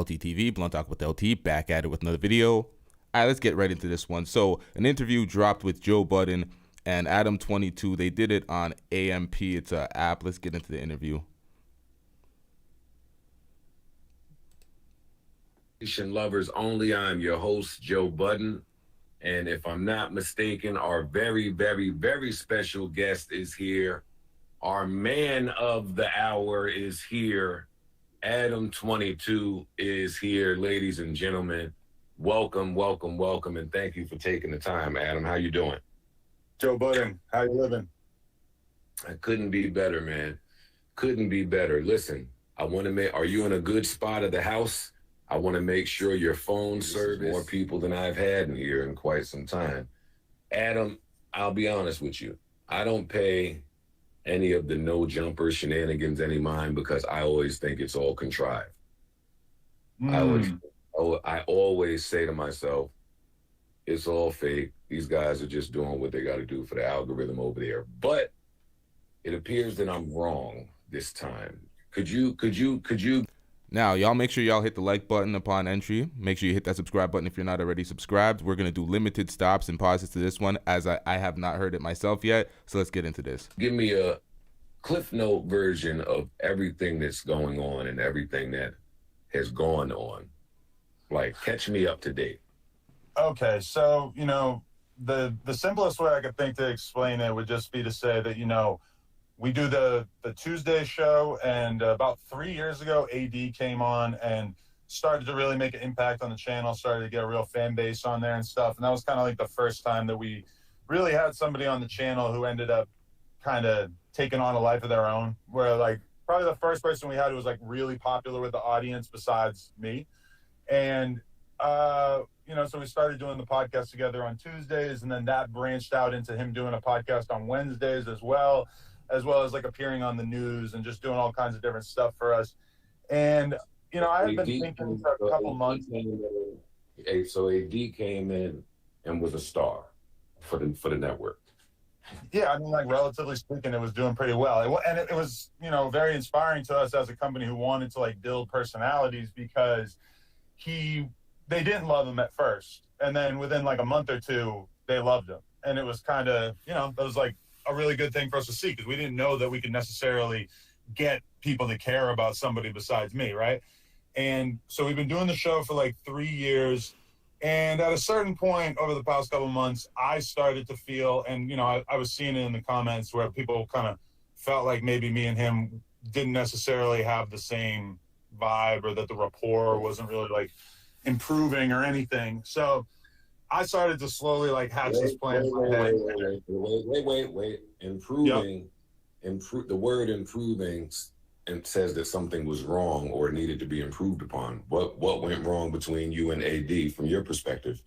LTTV, Blunt Talk with LT, back at it with another video. All right, let's get right into this one. So an interview dropped with Joe Budden and Adam22. They did it on AMP. It's an app. Let's get into the interview. Lovers only. I'm your host, Joe Budden. And if I'm not mistaken, our very, very, very special guest is here. Our man of the hour is here. Adam22 is here, ladies and gentlemen. Welcome, welcome, welcome, and thank you for taking the time, Adam. How you doing? Joe Budden, how you living? I couldn't be better, man. Couldn't be better. Listen, I want to make, are you in a good spot of the house? I want to make sure your phone service more people than I've had in here in quite some time. Adam, I'll be honest with you. I don't pay any of the no jumper shenanigans any mind because I always think it's all contrived. I always say to myself, it's all fake. These guys are just doing what they got to do for the algorithm over there. But it appears that I'm wrong this time. Could you? Now, y'all make sure y'all hit the like button upon entry. Make sure you hit that subscribe button if you're not already subscribed. We're going to do limited stops and pauses to this one as I have not heard it myself yet. So let's get into this. Give me a Cliff Note version of everything that's going on and everything that has gone on. Like, catch me up to date. Okay, so, the simplest way I could think to explain it would just be to say that, we do the Tuesday show, and about 3 years ago, AD came on and started to really make an impact on the channel, started to get a real fan base on there and stuff. And that was kind of like the first time that we really had somebody on the channel who ended up kind of taking on a life of their own, where like probably the first person we had who was like really popular with the audience besides me. And, so we started doing the podcast together on Tuesdays, and then that branched out into him doing a podcast on Wednesdays as well as like appearing on the news and just doing all kinds of different stuff for us. And, I have been thinking for a couple months. So AD came in and was a star for the network. Yeah, I mean, like, relatively speaking, it was doing pretty well. And it was, very inspiring to us as a company who wanted to, like, build personalities because they didn't love him at first. And then within, like, a month or two, they loved him. And it was kind of, that was, like, a really good thing for us to see because we didn't know that we could necessarily get people to care about somebody besides me, right? And so we've been doing the show for, like, 3 years. And at a certain point over the past couple of months, I started to feel, and, I was seeing it in the comments where people kind of felt like maybe me and him didn't necessarily have the same vibe, or that the rapport wasn't really like improving or anything. So I started to slowly like hatch this plan. Wait. Improving, the word improving and says that something was wrong or needed to be improved upon. What went wrong between you and AD from your perspective?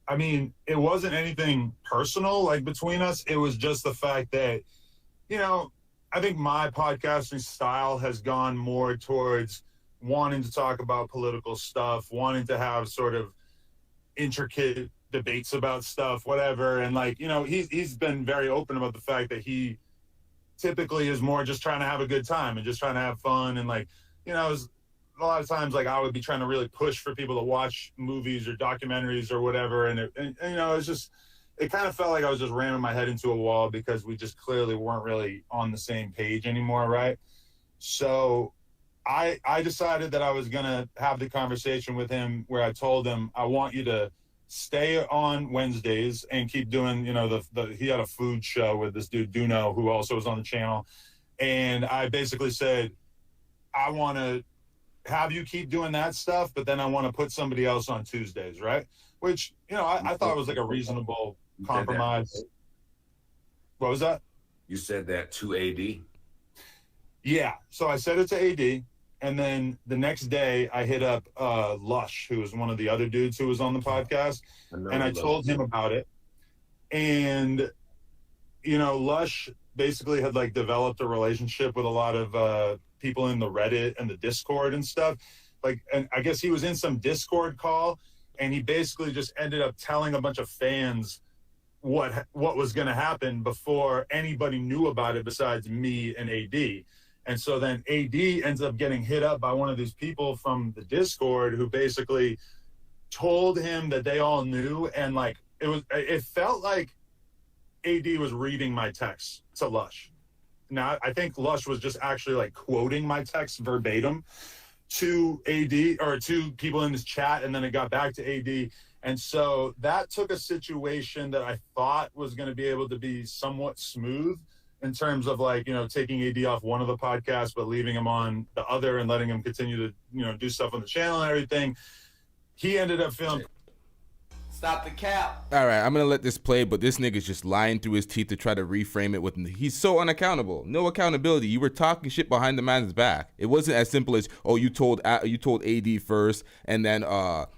I mean, it wasn't anything personal like between us. It was just the fact that, I think my podcasting style has gone more towards wanting to talk about political stuff, wanting to have sort of intricate debates about stuff, whatever. And like, he's been very open about the fact that he typically is more just trying to have a good time and just trying to have fun. And like, a lot of times, like I would be trying to really push for people to watch movies or documentaries or whatever. And it's just, it kind of felt like I was just ramming my head into a wall because we just clearly weren't really on the same page anymore. Right. So I decided that I was going to have the conversation with him where I told him, I want you to stay on Wednesdays and keep doing, he had a food show with this dude, Duno, who also was on the channel. And I basically said, I want to have you keep doing that stuff, but then I want to put somebody else on Tuesdays, right? Which, I thought was like a reasonable compromise. What was that? You said that to AD? Yeah. So I said it to AD. And then the next day I hit up Lush, who was one of the other dudes who was on the podcast. And I told him about it. And, Lush basically had like developed a relationship with a lot of people in the Reddit and the Discord and stuff. Like, and I guess he was in some Discord call and he basically just ended up telling a bunch of fans what was going to happen before anybody knew about it besides me and AD. And so then AD ends up getting hit up by one of these people from the Discord who basically told him that they all knew. And like, it felt like AD was reading my text to Lush. Now, I think Lush was just actually like quoting my text verbatim to AD or to people in this chat. And then it got back to AD. And so that took a situation that I thought was going to be able to be somewhat smooth in terms of like, you know, taking AD off one of the podcasts, but leaving him on the other and letting him continue to, you know, do stuff on the channel and everything. He ended up feeling... Stop the cap. All right, I'm going to let this play, but this nigga's just lying through his teeth to try to reframe it with, he's so unaccountable. No accountability. You were talking shit behind the man's back. It wasn't as simple as, oh, you told AD first, and then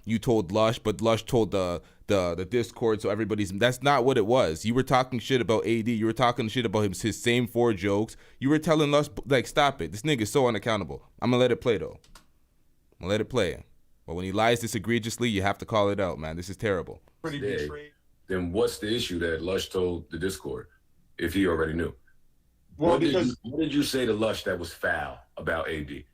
you told Lush, but Lush told the Discord, so everybody's... That's not what it was. You were talking shit about AD. You were talking shit about his same 4 jokes. You were telling Lush, like, stop it. This nigga's so unaccountable. I'm going to let it play, though. I'm going to let it play. But when he lies this egregiously, you have to call it out, man. This is terrible. Pretty betrayed. Then what's the issue that Lush told the Discord if he already knew? Well, what because... What did you say to Lush that was foul about AD? Okay,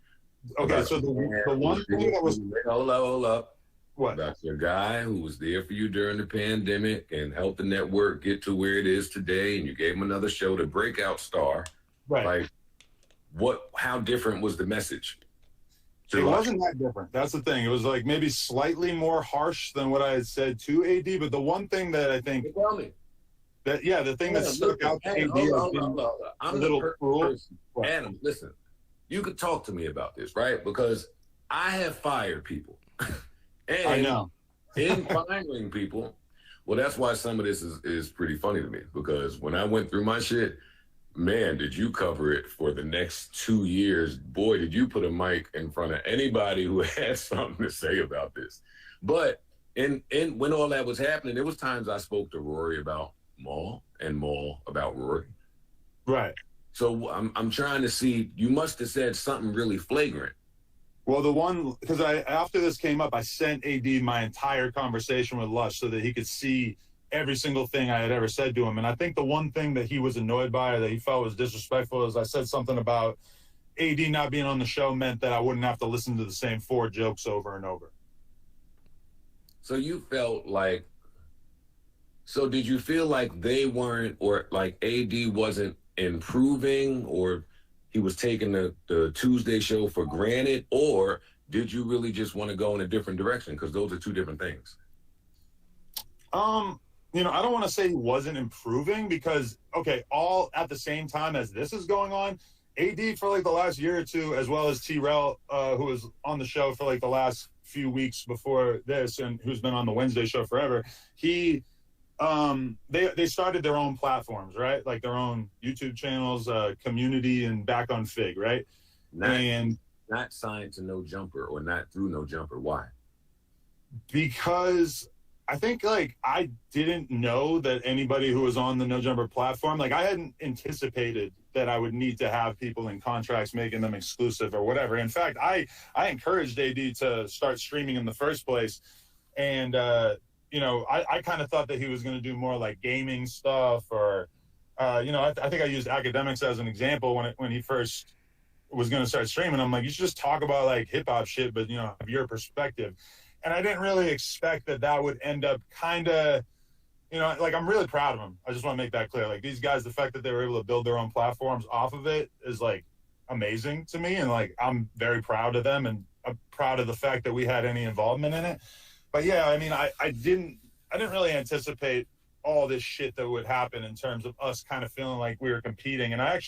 about so the one thing that was... Hold up. What? About your guy who was there for you during the pandemic and helped the network get to where it is today, and you gave him another show, the breakout star. Right. Like, how different was the message? It wasn't that different. That's the thing. It was like maybe slightly more harsh than what I had said to AD. But the one thing that I think the thing that stuck out to AD I'm a little cruel. Adam, listen, you could talk to me about this, right? Because I have fired people. And I know. In firing people, well, that's why some of this is pretty funny to me. Because when I went through my shit, man, did you cover it for the next 2 years. Boy, did you put a mic in front of anybody who had something to say about this. But when all that was happening, there was times I spoke to Rory about Maul and Maul about Rory. Right. So I'm trying to see, you must have said something really flagrant. Well, because after this came up, I sent AD my entire conversation with Lush so that he could see every single thing I had ever said to him. And I think the one thing that he was annoyed by or that he felt was disrespectful is I said something about AD not being on the show meant that I wouldn't have to listen to the same 4 jokes over and over. So you felt like, so did you feel like they weren't, or like AD wasn't improving, or he was taking the Tuesday show for granted, or did you really just want to go in a different direction? Because those are 2 different things. You know, I don't want to say he wasn't improving because, okay, all at the same time as this is going on, AD for like the last year or 2, as well as T-Rell, who was on the show for like the last few weeks before this and who's been on the Wednesday show forever, they started their own platforms, right? Like their own YouTube channels, community, and back on Fig, right? Not signed to No Jumper or not through No Jumper. Why? Because I think like I didn't know that anybody who was on the No Jumper platform, like I hadn't anticipated that I would need to have people in contracts making them exclusive or whatever. In fact, I encouraged AD to start streaming in the first place. And, you know, I kind of thought that he was going to do more like gaming stuff or, you know, I think I used academics as an example when he first was going to start streaming. I'm like, you should just talk about like hip hop shit, but, you know, have your perspective. And I didn't really expect that would end up kind of, you know, like I'm really proud of them. I just want to make that clear. Like these guys, the fact that they were able to build their own platforms off of it is like amazing to me. And like, I'm very proud of them and I'm proud of the fact that we had any involvement in it. But yeah, I mean, I didn't really anticipate all this shit that would happen in terms of us kind of feeling like we were competing. And I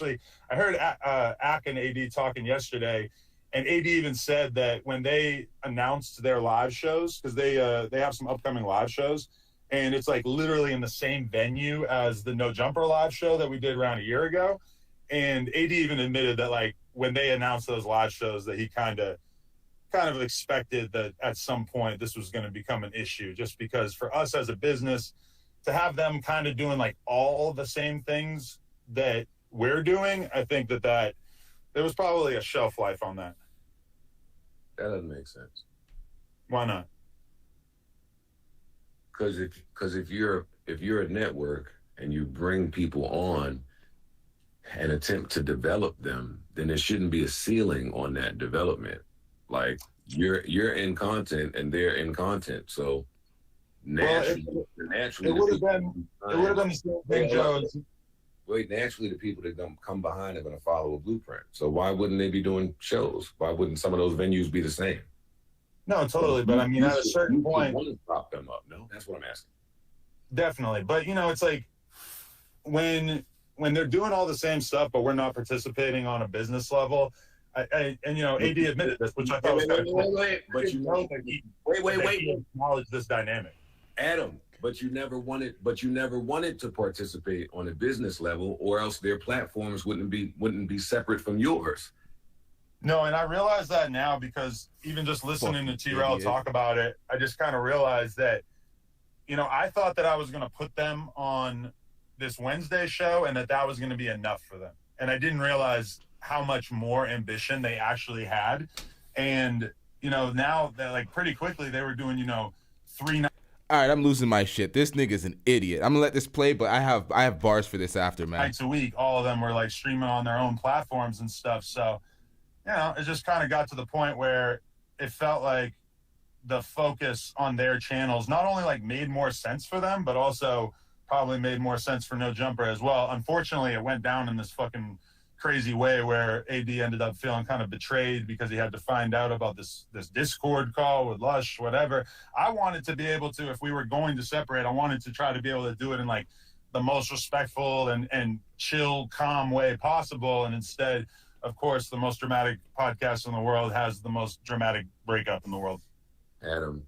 heard Ak and AD talking yesterday. And AD even said that when they announced their live shows, because they have some upcoming live shows, and it's like literally in the same venue as the No Jumper live show that we did around a year ago. And AD even admitted that like when they announced those live shows that he kind of expected that at some point this was going to become an issue, just because for us as a business to have them kind of doing like all the same things that we're doing, I think that there was probably a shelf life on that. That doesn't make sense. Why not? Because if you're a network and you bring people on and attempt to develop them, then there shouldn't be a ceiling on that development. Like you're in content and they're in content, so naturally, it would have been the same thing, Joe. Wait, naturally, the people that come behind are going to follow a blueprint. So why wouldn't they be doing shows? Why wouldn't some of those venues be the same? No, totally. But I mean, at a certain point, want to prop them up. No, that's what I'm asking. Definitely, but it's like when they're doing all the same stuff, but we're not participating on a business level. AD admitted this, which I thought was kind of cool. But wait. Acknowledge this dynamic, Adam. But you never wanted to participate on a business level, or else their platforms wouldn't be separate from yours. No, and I realize that now because even just listening to T-Rell talk about it, I just kind of realized that, I thought that I was going to put them on this Wednesday show and that was going to be enough for them. And I didn't realize how much more ambition they actually had. And, now that like pretty quickly they were doing, 3 nights. All right, I'm losing my shit. This nigga's an idiot. I'm gonna let this play, but I have bars for this after, man. Nights a week, all of them were like streaming on their own platforms and stuff. So, it just kind of got to the point where it felt like the focus on their channels not only like made more sense for them, but also probably made more sense for No Jumper as well. Unfortunately, it went down in this fucking crazy way where AD ended up feeling kind of betrayed because he had to find out about this Discord call with Lush, whatever. I wanted to be able to, if we were going to separate, I wanted to try to be able to do it in like the most respectful and chill, calm way possible. And instead, of course, the most dramatic podcast in the world has the most dramatic breakup in the world. Adam,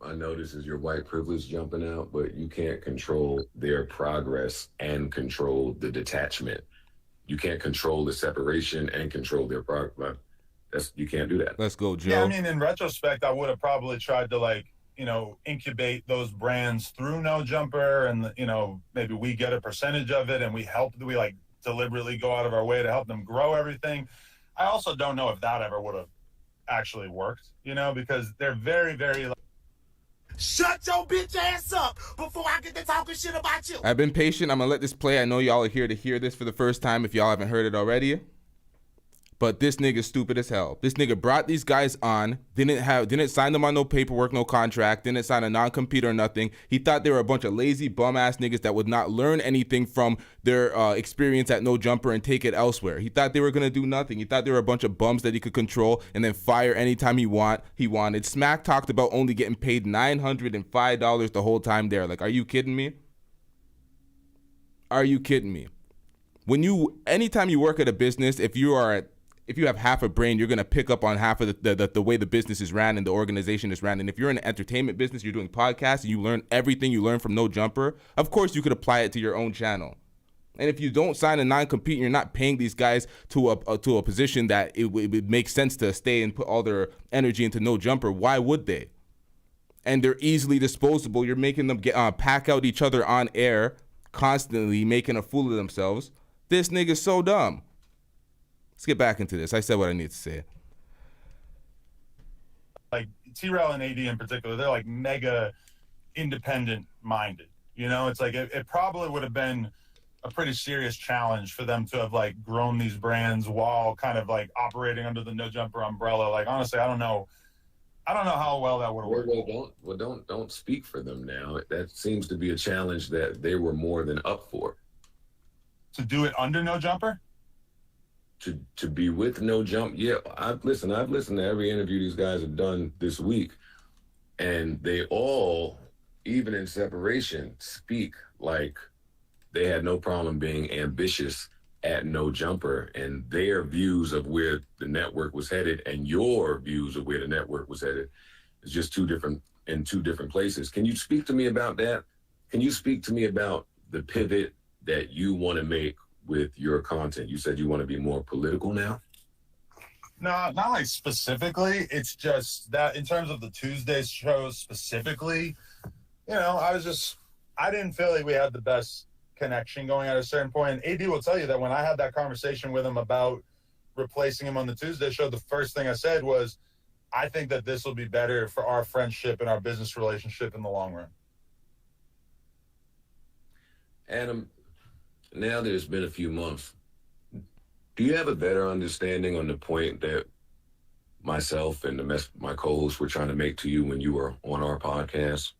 I know this is your white privilege jumping out, but you can't control their progress and control the detachment. You can't control the separation and control their progress. You can't do that. Let's go, Joe. Yeah, I mean, in retrospect, I would have probably tried to incubate those brands through No Jumper, and maybe we get a percentage of it, and we deliberately go out of our way to help them grow everything. I also don't know if that ever would have actually worked, because they're very, very. Shut your bitch ass up before I get to talking shit about you. I've been patient. I'm gonna let this play. I know y'all are here to hear this for the first time if y'all haven't heard it already. But this nigga's stupid as hell. This nigga brought these guys on, didn't sign them on no paperwork, no contract, didn't sign a non-compete or nothing. He thought they were a bunch of lazy bum-ass niggas that would not learn anything from their experience at No Jumper and take it elsewhere. He thought they were gonna do nothing. He thought they were a bunch of bums that he could control and then fire anytime he wanted. Smack talked about only getting paid $905 the whole time there. Like, are you kidding me? Are you kidding me? Anytime you work at a business, if you have half a brain, you're going to pick up on half of the way the business is ran and the organization is ran. And if you're in an entertainment business, you're doing podcasts, and you learn everything you learn from No Jumper, of course you could apply it to your own channel. And if you don't sign a non-compete, you're not paying these guys to a position that it would make sense to stay and put all their energy into No Jumper, why would they? And they're easily disposable. You're making them pack out each other on air, constantly making a fool of themselves. This nigga's so dumb. Let's get back into this. I said what I need to say. Like T-Rell and AD in particular, they're like mega independent minded. It's like it probably would have been a pretty serious challenge for them to have like grown these brands while kind of like operating under the No Jumper umbrella. Like honestly, I don't know how well that would have worked. Don't speak for them now. That seems to be a challenge that they were more than up for. To do it under No Jumper? To be with No Jump. Yeah, I've listened to every interview these guys have done this week, and they all, even in separation, speak like they had no problem being ambitious at No Jumper, and their views of where the network was headed and your views of where the network was headed is just two different places. Can you speak to me about that? Can you speak to me about the pivot that you want to make with your content? You said you want to be more political now? No, not like specifically. It's just that in terms of the Tuesday shows specifically, I didn't feel like we had the best connection going at a certain point. And AD will tell you that when I had that conversation with him about replacing him on the Tuesday show, the first thing I said was, I think that this will be better for our friendship and our business relationship in the long run. Adam, now that it's been a few months Do you have a better understanding on the point that myself and my co-hosts were trying to make to you when you were on our podcast?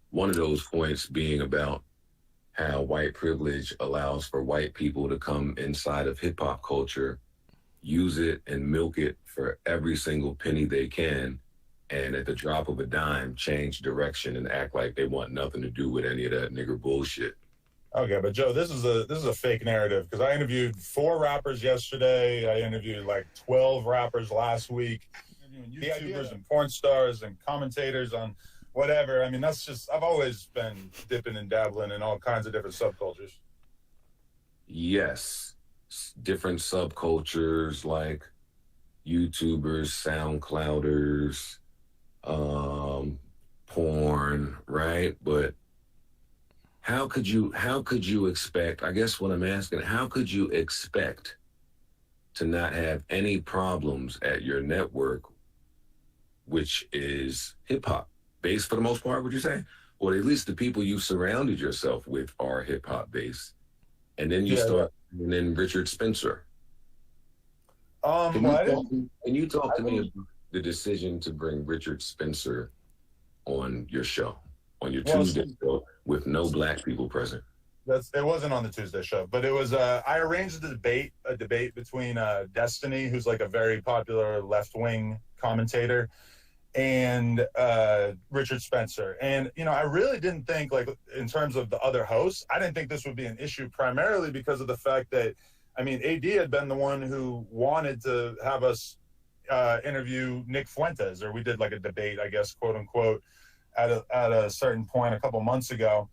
One of those points being about how white privilege allows for white people to come inside of hip hop culture, use it and milk it for every single penny they can, and at the drop of a dime, change direction and act like they want nothing to do with any of that nigger bullshit. Okay, but Joe, this is a fake narrative because I interviewed 4 rappers yesterday. I interviewed like 12 rappers last week. YouTubers and porn stars and commentators on whatever. I mean, that's just, I've always been dipping and dabbling in all kinds of different subcultures. Yes, different subcultures like YouTubers, SoundClouders, porn, right? But how could you expect, I guess what I'm asking, how could you expect to not have any problems at your network, which is hip hop based for the most part, would you say? Or at least the people you surrounded yourself with are hip hop based. And then you start, and then Richard Spencer. Can you talk to me about the decision to bring Richard Spencer on your show, on your Tuesday show, with no black people present? It wasn't on the Tuesday show, but it was. I arranged a debate between Destiny, who's like a very popular left-wing commentator, and Richard Spencer. And I really didn't think, like, in terms of the other hosts, I didn't think this would be an issue, primarily because of the fact that, I mean, AD had been the one who wanted to have us interview Nick Fuentes, or we did like a debate, I guess, quote unquote, at a certain point a couple months ago.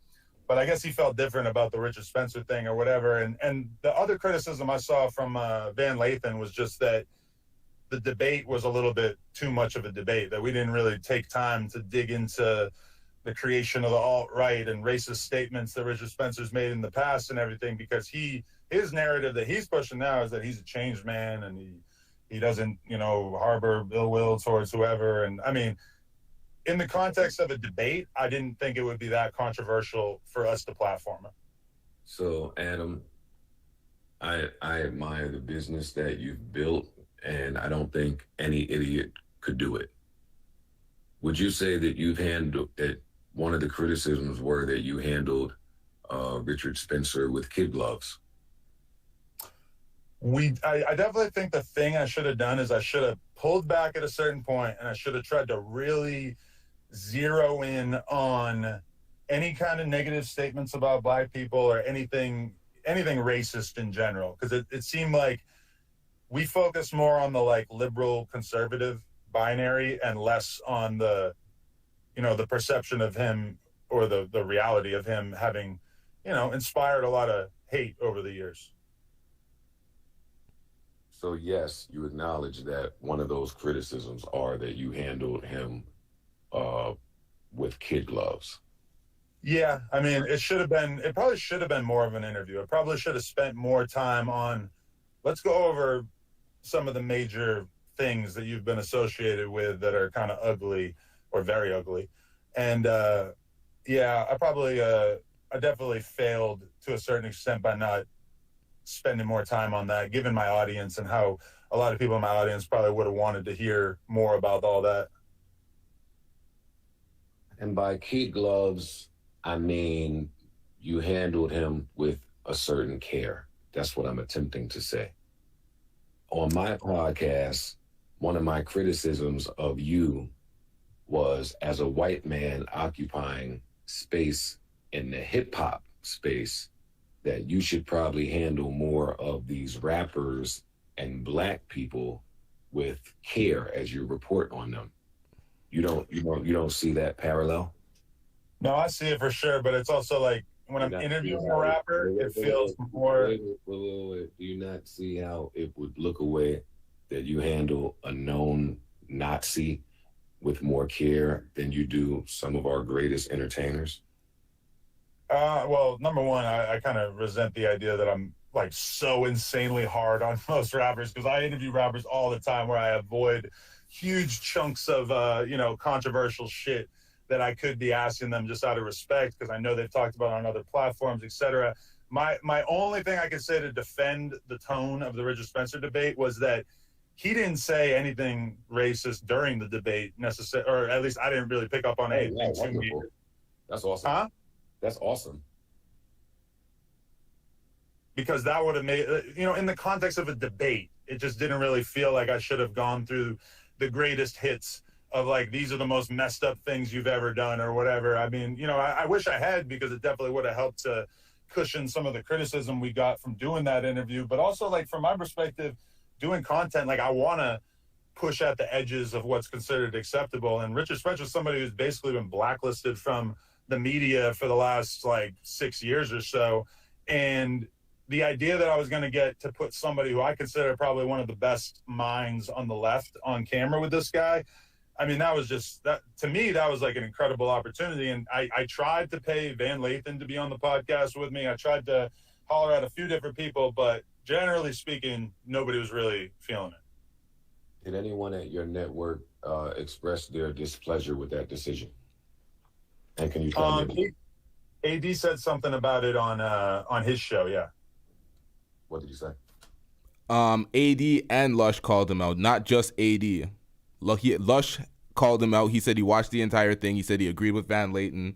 But I guess he felt different about the Richard Spencer thing or whatever. And the other criticism I saw from Van Lathan was just that the debate was a little bit too much of a debate, that we didn't really take time to dig into the creation of the alt-right and racist statements that Richard Spencer's made in the past and everything, because his narrative that he's pushing now is that he's a changed man and he doesn't, harbor ill will towards whoever. And I mean, in the context of a debate, I didn't think it would be that controversial for us to platform it. So, Adam, I admire the business that you've built, and I don't think any idiot could do it. Would you say that you've handled that? One of the criticisms were that you handled Richard Spencer with kid gloves. I definitely think the thing I should have done is I should have pulled back at a certain point, and I should have tried to really zero in on any kind of negative statements about black people or anything racist in general, because it seemed like we focused more on the like liberal conservative binary and less on the the perception of him or the reality of him having inspired a lot of hate over the years. So yes, you acknowledge that one of those criticisms are that you handled him with kid gloves. Yeah, I mean, it probably should have been more of an interview. I probably should have spent more time on, let's go over some of the major things that you've been associated with that are kind of ugly or very ugly. And I definitely failed to a certain extent by not spending more time on that, given my audience and how a lot of people in my audience probably would have wanted to hear more about all that. And by kid gloves, I mean you handled him with a certain care. That's what I'm attempting to say. On my podcast, one of my criticisms of you was, as a white man occupying space in the hip-hop space, that you should probably handle more of these rappers and black people with care as you report on them. You don't see that parallel? No, I see it for sure, but it's also like when I'm interviewing a rapper, it feels more... Do you not see how it would look a way that you handle a known Nazi with more care than you do some of our greatest entertainers? Well, number one, I kind of resent the idea that I'm like so insanely hard on most rappers, because I interview rappers all the time where I avoid huge chunks of, controversial shit that I could be asking them just out of respect, because I know they've talked about on other platforms, etc. My only thing I can say to defend the tone of the Richard Spencer debate was that he didn't say anything racist during the debate necessarily, or at least I didn't really pick up on anything too major. That's awesome. Huh? That's awesome. Because that would have made, in the context of a debate, it just didn't really feel like I should have gone through the greatest hits of like, these are the most messed up things you've ever done or whatever. I mean, I wish I had, because it definitely would have helped to cushion some of the criticism we got from doing that interview. But also, like, from my perspective, doing content, like, I want to push at the edges of what's considered acceptable. And Richard Spencer is somebody who's basically been blacklisted from the media for the last, like, 6 years or so. And the idea that I was going to get to put somebody who I consider probably one of the best minds on the left on camera with this guy, I mean, that was just, that to me, that was like an incredible opportunity. And I tried to pay Van Lathan to be on the podcast with me. I tried to holler at a few different people, but generally speaking, nobody was really feeling it. Did anyone at your network express their displeasure with that decision? And can you tell me? AD said something about it on his show, yeah. What did you say? AD and Lush called him out, not just AD. Lush called him out. He said he watched the entire thing. He said he agreed with Van Lathan.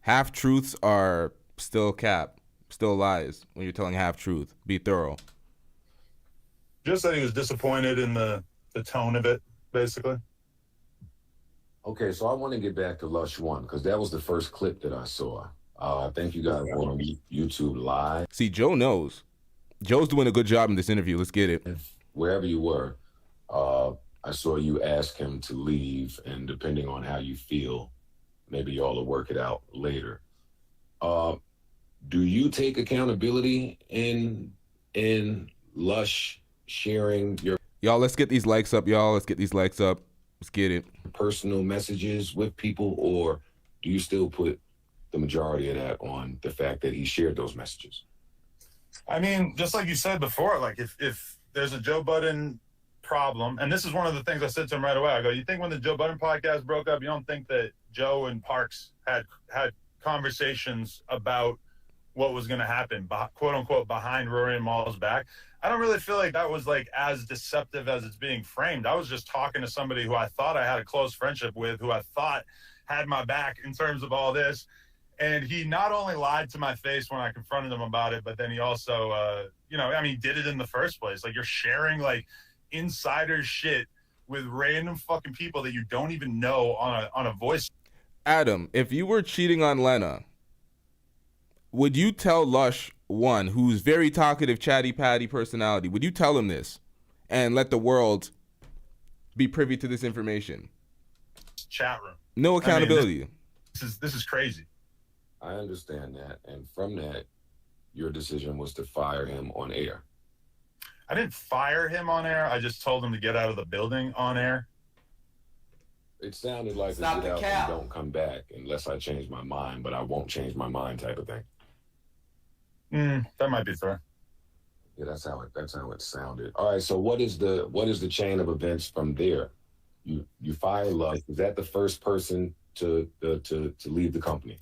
Half-truths are still cap, still lies when you're telling half-truth. Be thorough. Just that he was disappointed in the tone of it, basically. Okay, so I want to get back to Lush 1, because that was the first clip that I saw. I think you guys were on YouTube Live. See, Joe knows. Joe's doing a good job in this interview. Let's get it. Wherever you were, I saw you ask him to leave, and depending on how you feel, maybe y'all will work it out later. Do you take accountability in Lush sharing your... Y'all, let's get these likes up, y'all. Let's get these likes up. Let's get it. ...personal messages with people, or do you still put the majority of that on the fact that he shared those messages? I mean, just like you said before, like if there's a Joe Budden problem, and this is one of the things I said to him right away. I go, you think when the Joe Budden podcast broke up, you don't think that Joe and Parks had conversations about what was going to happen, quote unquote, behind Rory and Maul's back? I don't really feel like that was like as deceptive as it's being framed. I was just talking to somebody who I thought I had a close friendship with, who I thought had my back in terms of all this. And he not only lied to my face when I confronted him about it, but then he also, he did it in the first place. Like, you're sharing like insider shit with random fucking people that you don't even know on a voice. Adam, if you were cheating on Lena, would you tell Lush 1, who's very talkative, chatty patty personality, would you tell him this and let the world be privy to this information? Chat room. No accountability. This is crazy. I understand that. And from that, your decision was to fire him on air. I didn't fire him on air. I just told him to get out of the building on air. It sounded like Stop a get the out cap. and don't come back unless I change my mind, but I won't change my mind type of thing. That might be fair. Yeah, that's how it sounded. All right, so what is the chain of events from there? You fire Lush. Is that the first person to leave the company?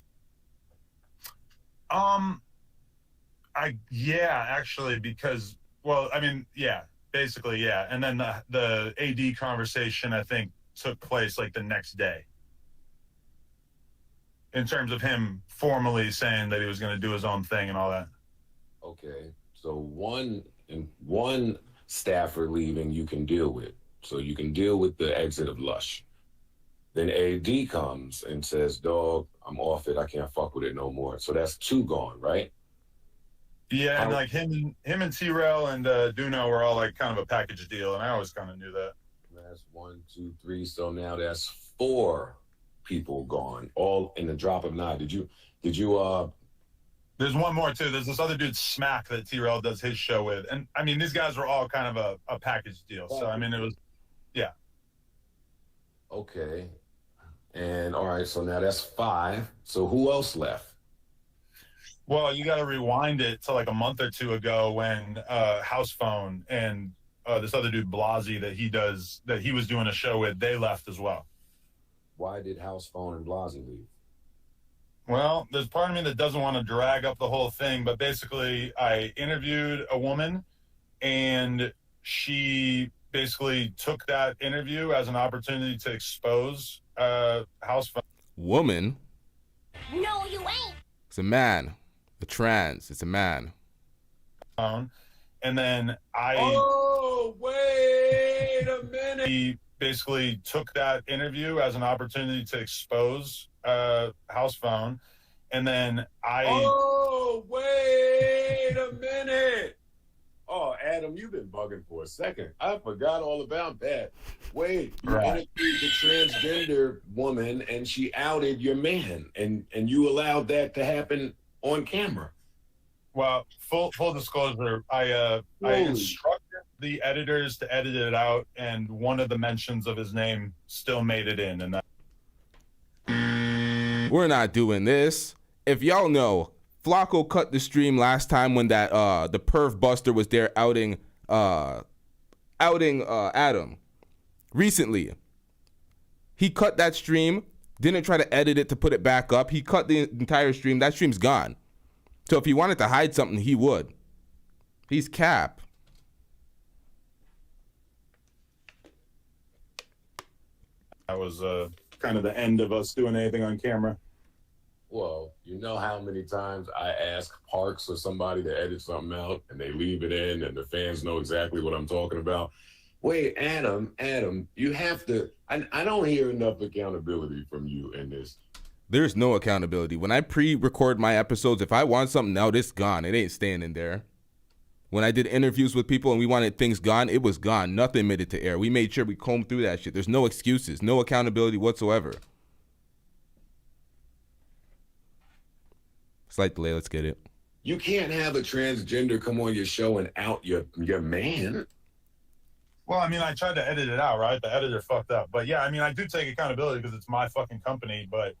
Actually, because, basically, yeah. And then the AD conversation, I think, took place like the next day. In terms of him formally saying that he was going to do his own thing and all that. Okay, so one staffer leaving you can deal with. So you can deal with the exit of Lush. Then AD comes and says, dog, I'm off it. I can't fuck with it no more. So that's 2 gone, right? Yeah, and like him and T-Rell and Duno were all like kind of a package deal, and I always kind of knew that. That's 1, 2, 3. So now that's 4 people gone, all in the drop of 9. Did you There's one more too. There's this other dude, Smack, that T-Rell does his show with. And I mean, these guys were all kind of a package deal. So I mean, it was, yeah. Okay. And all right, so now that's 5. So who else left? Well, you got to rewind it to like a month or 2 ago when House Phone and this other dude, Blasey, that he was doing a show with, they left as well. Why did House Phone and Blasey leave? Well, there's part of me that doesn't want to drag up the whole thing, but basically I interviewed a woman and she basically took that interview as an opportunity to expose house phone. Woman? No, you ain't. It's a man. A trans. It's a man. And then Oh, wait a minute. he basically took that interview as an opportunity to expose house phone. And then Oh, wait a minute. Oh, Adam, you've been bugging for a second. I forgot all about that. Wait, you Right. interviewed the transgender woman and she outed your man, and you allowed that to happen on camera. Well, full disclosure, I instructed the editors to edit it out, and one of the mentions of his name still made it in. And that We're not doing this. If y'all know, Flacco cut the stream last time when that the perv buster was there outing Adam. Recently, he cut that stream, didn't try to edit it to put it back up. He cut the entire stream. That stream's gone. So if he wanted to hide something, he would. He's cap. was kind of the end of us doing anything on camera. Well, you know how many times I ask Parks or somebody to edit something out and they leave it in and the fans know exactly what I'm talking about. Wait, Adam, you have to, I don't hear enough accountability from you in this. There's no accountability. When I pre-record my episodes, if I want something out, it's gone. It ain't staying in there. When I did interviews with people and we wanted things gone, it was gone. Nothing made it to air. We made sure we combed through that shit. There's no excuses, no accountability whatsoever. Slight delay, let's get it. You can't have a transgender come on your show and out your man. Well, I mean, I tried to edit it out, right? The editor fucked up. But yeah, I mean, I do take accountability because it's my fucking company. But,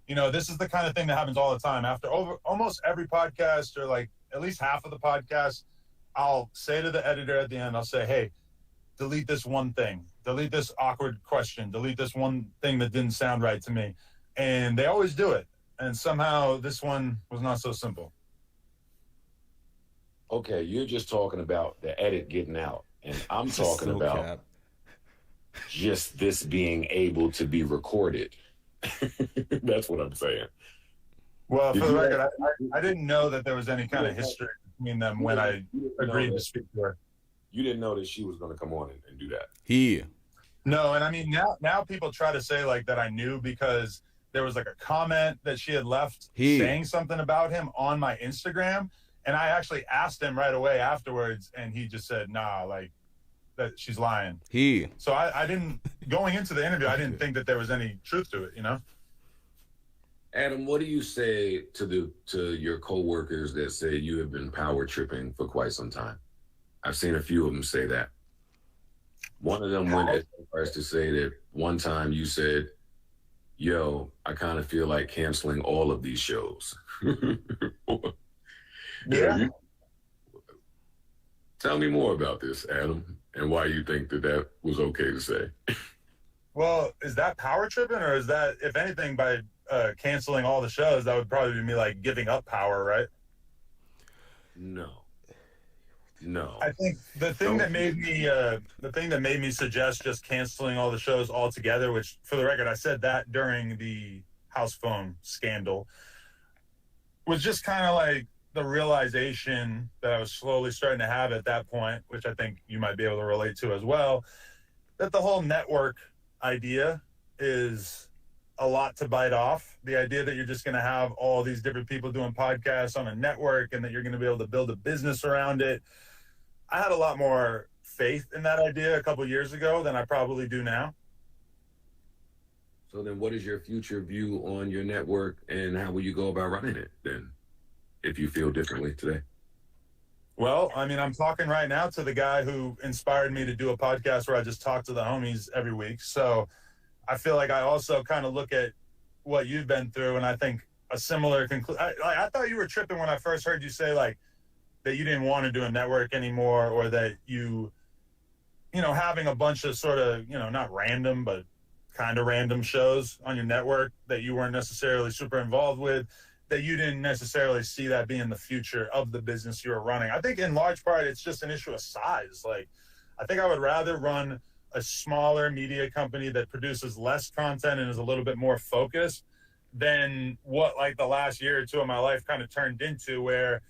you know, this is the kind of thing that happens all the time. After almost every podcast, or like at least half of the podcast, I'll say to the editor at the end, I'll say, hey, delete this one thing. Delete this awkward question. Delete this one thing that didn't sound right to me. And they always do it. And somehow this one was not so simple. Okay, you're just talking about the edit getting out. And I'm talking about just this being able to be recorded. That's what I'm saying. Well, for the record, I didn't know that there was any kind of history between them when I agreed to speak to her. You didn't know that she was going to come on and do that. No, and I mean, now people try to say like that I knew because there was like a comment that she had left saying something about him on my Instagram. And I actually asked him right away afterwards, and he just said, nah, like, that she's lying. So I didn't, going into the interview, I didn't think that there was any truth to it, you know? Adam, what do you say to your coworkers that say you have been power tripping for quite some time? I've seen a few of them say that. One of them went as far as to say that one time you said, yo, I kind of feel like canceling all of these shows. Yeah. Tell me more about this, Adam, and why you think that was okay to say. Well, is that power tripping, or is that, if anything, by canceling all the shows, that would probably be me like giving up power, right? No. I think the thing that made me suggest just canceling all the shows altogether, which for the record, I said that during the house phone scandal, was just kind of like the realization that I was slowly starting to have at that point, which I think you might be able to relate to as well, that the whole network idea is a lot to bite off. The idea that you're just going to have all these different people doing podcasts on a network and that you're going to be able to build a business around it. I had a lot more faith in that idea a couple of years ago than I probably do now. So then what is your future view on your network, and how will you go about running it then, if you feel differently today? Well, I mean, I'm talking right now to the guy who inspired me to do a podcast where I just talk to the homies every week. So I feel like I also kind of look at what you've been through, and I think a similar conclusion. I thought you were tripping when I first heard you say like that you didn't want to do a network anymore, or that you know, having a bunch of sort of, you know, not random, but kind of random shows on your network that you weren't necessarily super involved with, that you didn't necessarily see that being the future of the business you were running. I think in large part, it's just an issue of size. Like, I think I would rather run a smaller media company that produces less content and is a little bit more focused than what like the last year or two of my life kind of turned into, where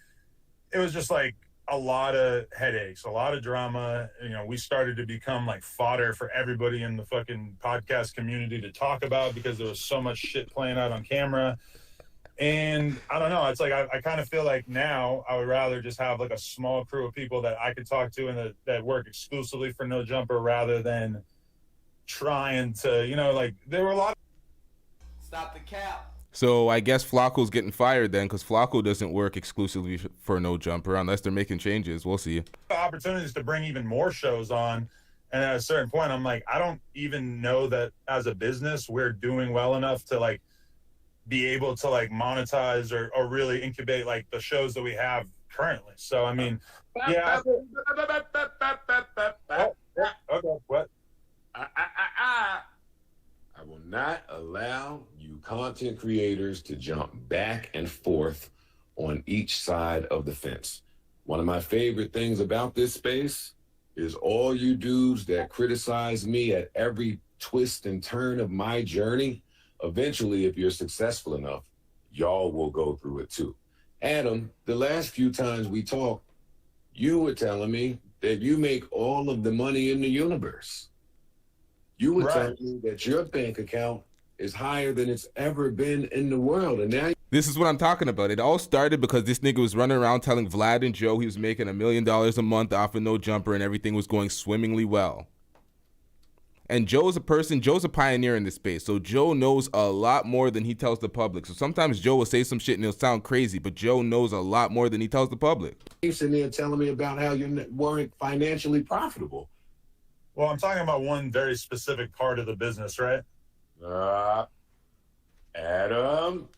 it was just like a lot of headaches, a lot of drama. You know, we started to become like fodder for everybody in the fucking podcast community to talk about because there was so much shit playing out on camera. And I don't know, it's like I kind of feel like now I would rather just have like a small crew of people that I could talk to and that work exclusively for No Jumper, rather than trying to, you know, like there were a lot of... Stop the cap. So I guess Flacco's getting fired then, because Flacco doesn't work exclusively for No Jumper unless they're making changes. We'll see. opportunities to bring even more shows on. And at a certain point, I'm like, I don't even know that as a business we're doing well enough to like be able to like monetize or really incubate like the shows that we have currently. So I mean, yeah. Okay, what? I will not allow you content creators to jump back and forth on each side of the fence. One of my favorite things about this space is all you dudes that criticize me at every twist and turn of my journey. Eventually, if you're successful enough, y'all will go through it too. Adam, the last few times we talked, you were telling me that you make all of the money in the universe. You were telling me that your bank account is higher than it's ever been in the world. And now this is what I'm talking about. It all started because this nigga was running around telling Vlad and Joe he was making $1 million a month off of No Jumper and everything was going swimmingly well. And Joe's a pioneer in this space. So Joe knows a lot more than he tells the public. So sometimes Joe will say some shit and it'll sound crazy, but Joe knows a lot more than he tells the public. you're sitting there telling me about how you weren't financially profitable. Well, I'm talking about one very specific part of the business, right? Adam,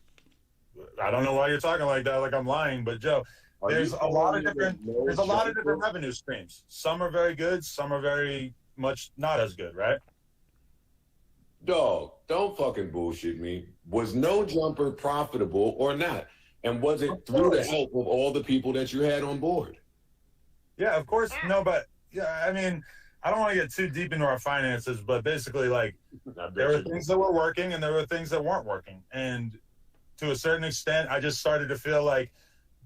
I don't know why you're talking like that, like I'm lying, but Joe, there's a lot of different revenue streams. Some are very good, some are very much not as good, right? Dog, don't fucking bullshit me. Was No Jumper profitable or not? And was it through the help of all the people that you had on board? Yeah, of course. No, but yeah, I mean, I don't want to get too deep into our finances, but basically, like, there were things that were working and there were things that weren't working. And to a certain extent, I just started to feel like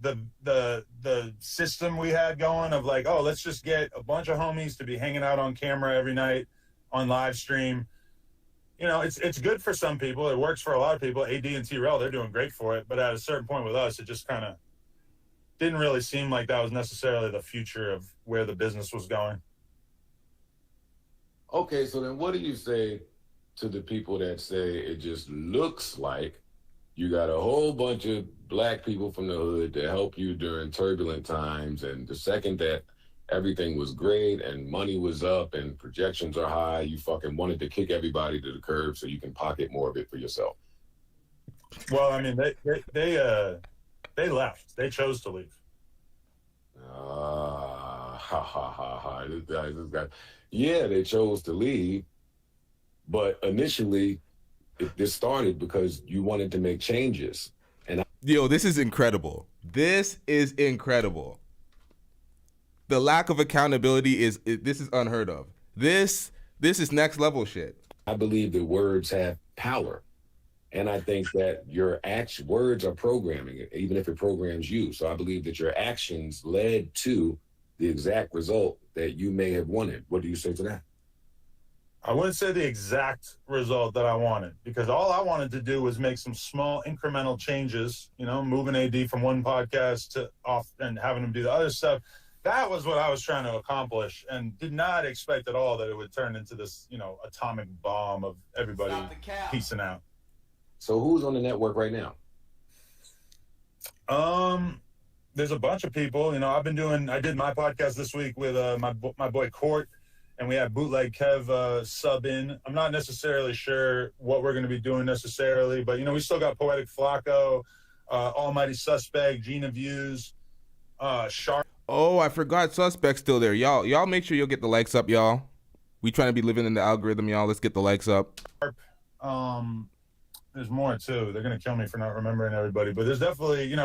the system we had going of like, oh, let's just get a bunch of homies to be hanging out on camera every night on live stream. You know, it's good for some people. It works for a lot of people. AD and T-Rell, they're doing great for it. But at a certain point with us, it just kind of didn't really seem like that was necessarily the future of where the business was going. Okay, so then what do you say to the people that say it just looks like you got a whole bunch of black people from the hood to help you during turbulent times, and the second that everything was great and money was up and projections are high, you fucking wanted to kick everybody to the curb so you can pocket more of it for yourself? Well, I mean, they left. They chose to leave. This guy. Yeah, they chose to leave, but initially this started because you wanted to make changes. Yo, this is incredible. This is incredible. The lack of accountability this is unheard of. This is next level shit. I believe that words have power. And I think that your words are programming, even if it programs you. So I believe that your actions led to the exact result that you may have wanted. What do you say to that? I wouldn't say the exact result that I wanted, because all I wanted to do was make some small incremental changes, you know, moving AD from one podcast to off and having him do the other stuff. That was what I was trying to accomplish, and did not expect at all that it would turn into this, you know, atomic bomb of everybody piecing out. So who's on the network right now? There's a bunch of people. You know, I did my podcast this week with my boy Court, and we had Bootleg Kev sub in. I'm not necessarily sure what we're going to be doing necessarily, but, you know, we still got Poetic Flacco, Almighty Suspect, Gina Views, Sharp. Oh, I forgot Suspect's still there. Y'all make sure you'll get the likes up, y'all. We trying to be living in the algorithm, y'all. Let's get the likes up. There's more too. They're gonna kill me for not remembering everybody, but there's definitely,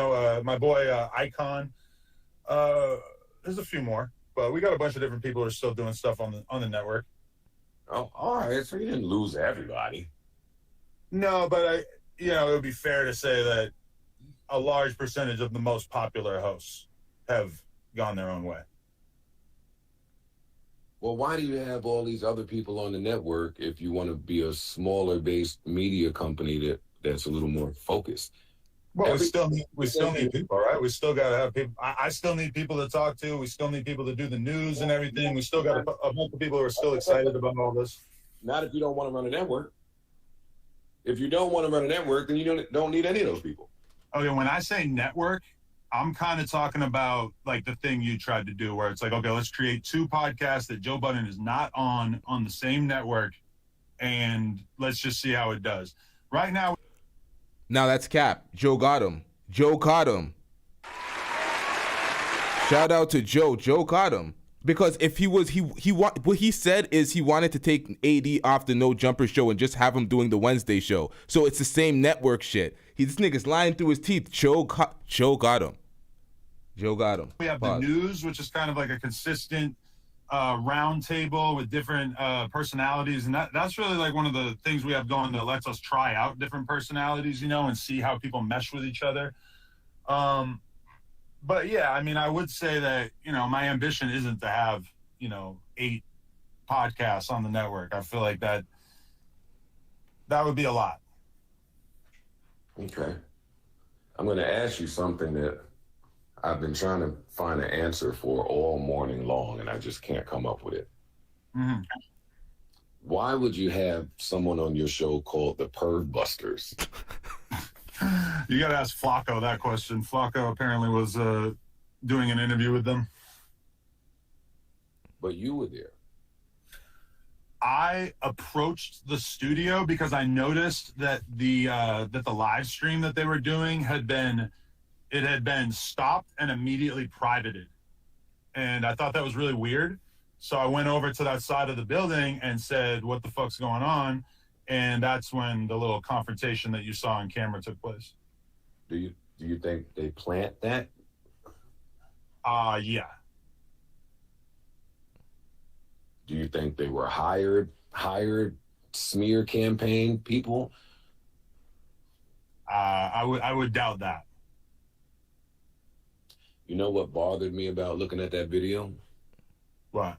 my boy Icon. There's a few more, but we got a bunch of different people who are still doing stuff on the network. Oh, all right. So you didn't lose everybody. No, but it would be fair to say that a large percentage of the most popular hosts have gone their own way. Well, why do you have all these other people on the network if you want to be a smaller based media company that's a little more focused? Well, we still need people, right? We still got to have people. I still need people to talk to. We still need people to do the news and everything. We still got a bunch of people who are still excited about all this. Not if you don't want to run a network. If you don't want to run a network, then you don't need any of those people. Okay, when I say network, I'm kind of talking about like the thing you tried to do where it's like, okay, let's create 2 podcasts that Joe Budden is not on the same network, and let's just see how it does. Right now. Now that's cap. Joe got him. Joe caught him. Shout out to Joe. Joe caught him. Because if what he said is he wanted to take AD off the No Jumper show and just have him doing the Wednesday show. So it's the same network shit. This nigga's lying through his teeth. Joe got him. Joe got him. We have the news, which is kind of like a consistent round table with different personalities. And that's really like one of the things we have going that lets us try out different personalities, and see how people mesh with each other. But yeah, I mean, I would say that, my ambition isn't to have, 8 podcasts on the network. I feel like that would be a lot. Okay. I'm going to ask you something that I've been trying to find an answer for all morning long, and I just can't come up with it. Mm-hmm. Why would you have someone on your show called the Perv Busters? You got to ask Flacco that question. Flacco apparently was doing an interview with them. But you were there. I approached the studio because I noticed that the live stream that they were doing had been stopped and immediately privated. And I thought that was really weird. So I went over to that side of the building and said, what the fuck's going on? And that's when the little confrontation that you saw on camera took place. Do you think they plant that? Yeah. Do you think they were hired smear campaign people? I would doubt that. You know what bothered me about looking at that video? What?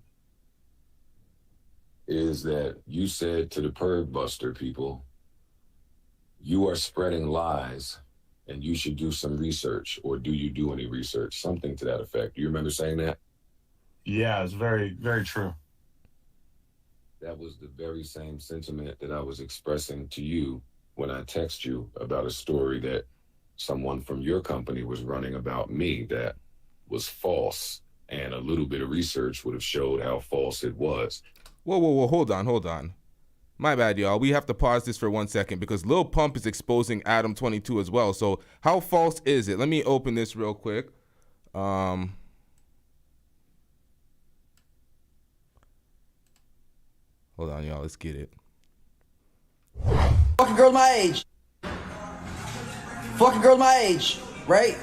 Is that you said to the Perv Buster people, you are spreading lies and you should do some research, or do you do any research? Something to that effect. Do you remember saying that? Yeah, it's very, very true. That was the very same sentiment that I was expressing to you when I text you about a story that someone from your company was running about me that was false, and a little bit of research would have showed how false it was. Whoa, hold on. My bad, y'all. We have to pause this for 1 second because Lil Pump is exposing Adam22 as well. So how false is it? Let me open this real quick. Hold on, y'all. Let's get it. Fucking girls my age, right?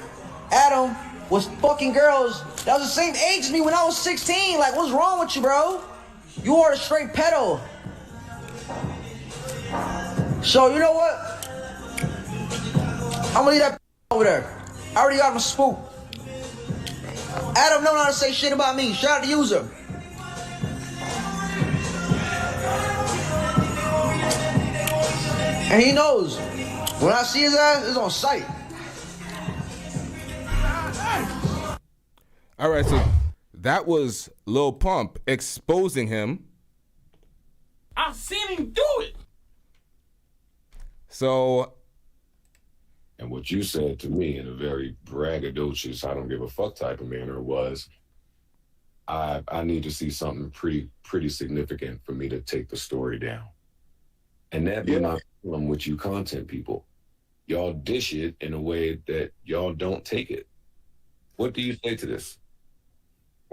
Adam was fucking girls that was the same age as me when I was 16. Like, what's wrong with you, bro? You are a straight pedo. So, you know what? I'm gonna leave that over there. I already got my spook. Adam don't know how to say shit about me. Shout out to user. And he knows. When I see his ass, it's on sight. All right, so that was Lil Pump exposing him. I've seen him do it. So, and what you said to me in a very braggadocious, I don't give a fuck type of manner was, I need to see something pretty significant for me to take the story down. And that be my problem with you content people. Y'all dish it in a way that y'all don't take it. What do you say to this?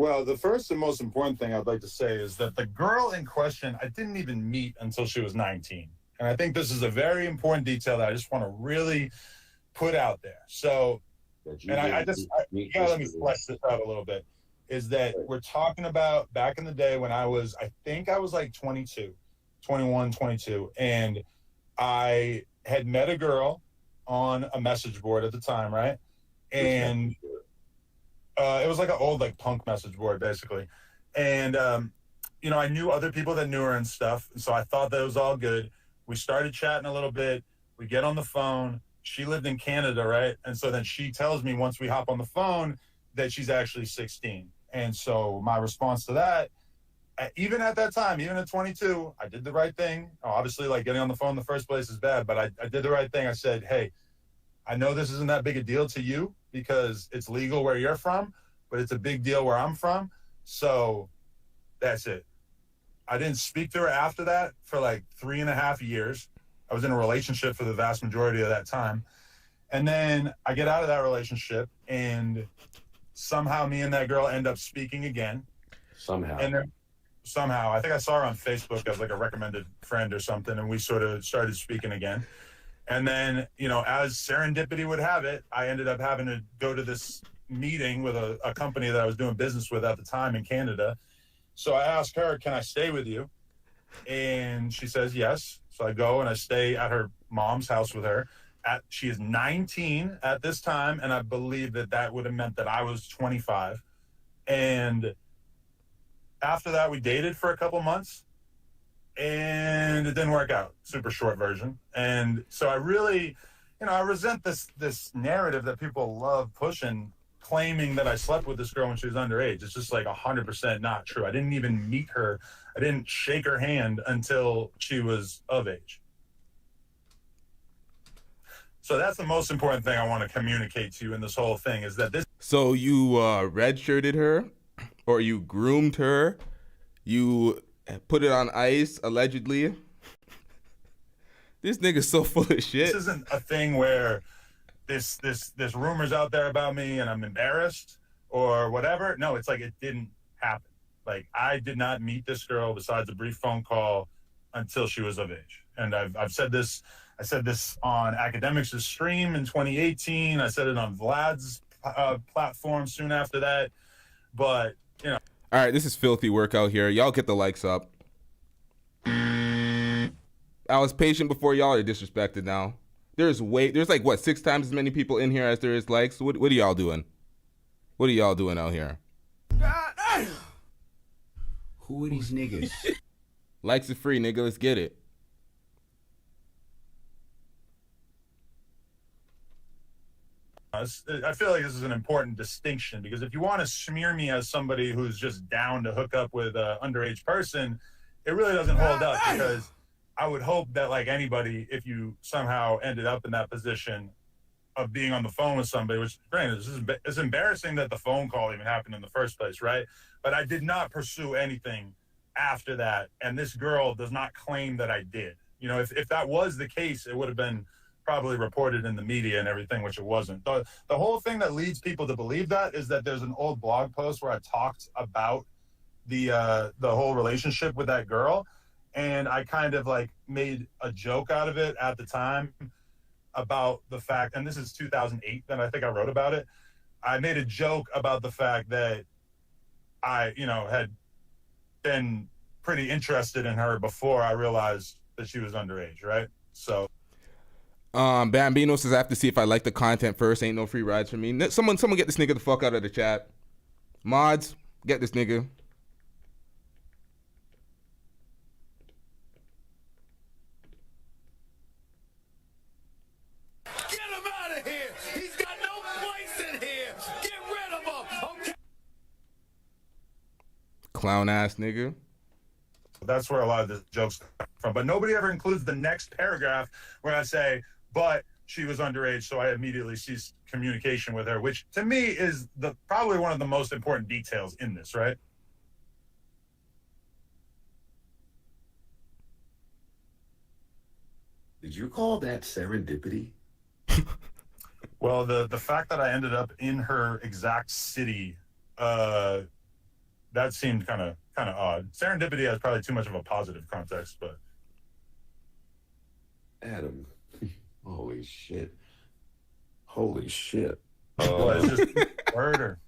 Well, the first and most important thing I'd like to say is that the girl in question, I didn't even meet until she was 19. And I think this is a very important detail that I just want to really put out there. So, and I you gotta let me flesh this out a little bit, is that we're talking about back in the day when I think I was like 22, 21, 22. And I had met a girl on a message board at the time, right? And it was like an old like punk message board basically. And you know, I knew other people that knew her and stuff, so I thought that it was all good. We started chatting a little bit. We get on the phone. She lived in Canada, right? And so then she tells me once we hop on the phone that she's actually 16. And so my response to that, even at that time, even at 22, I did the right thing. Obviously, like getting on the phone in the first place is bad, but I did the right thing. I said, hey, I know this isn't that big a deal to you because it's legal where you're from, but it's a big deal where I'm from. So that's it. I didn't speak to her after that for like 3.5 years. I was in a relationship for the vast majority of that time. And then I get out of that relationship and somehow me and that girl end up speaking again. Somehow. And then somehow, I think I saw her on Facebook as like a recommended friend or something, and we sort of started speaking again. And then, you know, as serendipity would have it, I ended up having to go to this meeting with a company that I was doing business with at the time in Canada. So I asked her, can I stay with you? And she says yes. So I go and I stay at her mom's house with her. She is 19 at this time, and I believe that would have meant that I was 25. And after that, we dated for a couple months, and it didn't work out. Super short version. And so I really, you know, I resent this narrative that people love pushing, claiming that I slept with this girl when she was underage. It's just like 100% not true. I didn't even meet her. I didn't shake her hand until she was of age. So that's the most important thing I want to communicate to you in this whole thing is that this. So you redshirted her, or you groomed her, you put it on ice, allegedly. This nigga's so full of shit. This isn't a thing where this rumor's out there about me and I'm embarrassed or whatever. No, it's like it didn't happen. Like I did not meet this girl besides a brief phone call until she was of age. And I've said this. I said this on Academics' stream in 2018. I said it on Vlad's platform soon after that. But, you know. All right, this is filthy work out here. Y'all get the likes up. I was patient before. Y'all are disrespected now. There's like, what, 6 times as many people in here as there is likes? What are y'all doing? What are y'all doing out here? God, who are these niggas? Likes are free, nigga. Let's get it. I feel like this is an important distinction because if you want to smear me as somebody who's just down to hook up with an underage person, it really doesn't hold up because I would hope that like anybody, if you somehow ended up in that position of being on the phone with somebody, which granted, it's embarrassing that the phone call even happened in the first place, right? But I did not pursue anything after that. And this girl does not claim that I did. You know, if that was the case, it would have been probably reported in the media and everything, which it wasn't. The whole thing that leads people to believe that is that there's an old blog post where I talked about the whole relationship with that girl, and I kind of like made a joke out of it at the time about the fact, and this is 2008 that I think I wrote about it. I made a joke about the fact that I, you know, had been pretty interested in her before I realized that she was underage, right? So. Bambino says I have to see if I like the content first. Ain't no free rides for me. Someone get this nigga the fuck out of the chat. Mods, get this nigga. Get him out of here! He's got no place in here! Get rid of him! Okay. Clown ass nigga. That's where a lot of the jokes come from. But nobody ever includes the next paragraph where I say, but she was underage, so I immediately ceased communication with her, which to me is probably one of the most important details in this, right? Did you call that serendipity? Well, the fact that I ended up in her exact city that seemed kind of odd. Serendipity has probably too much of a positive context, but Adam, holy shit. Holy shit. well, it's just murder.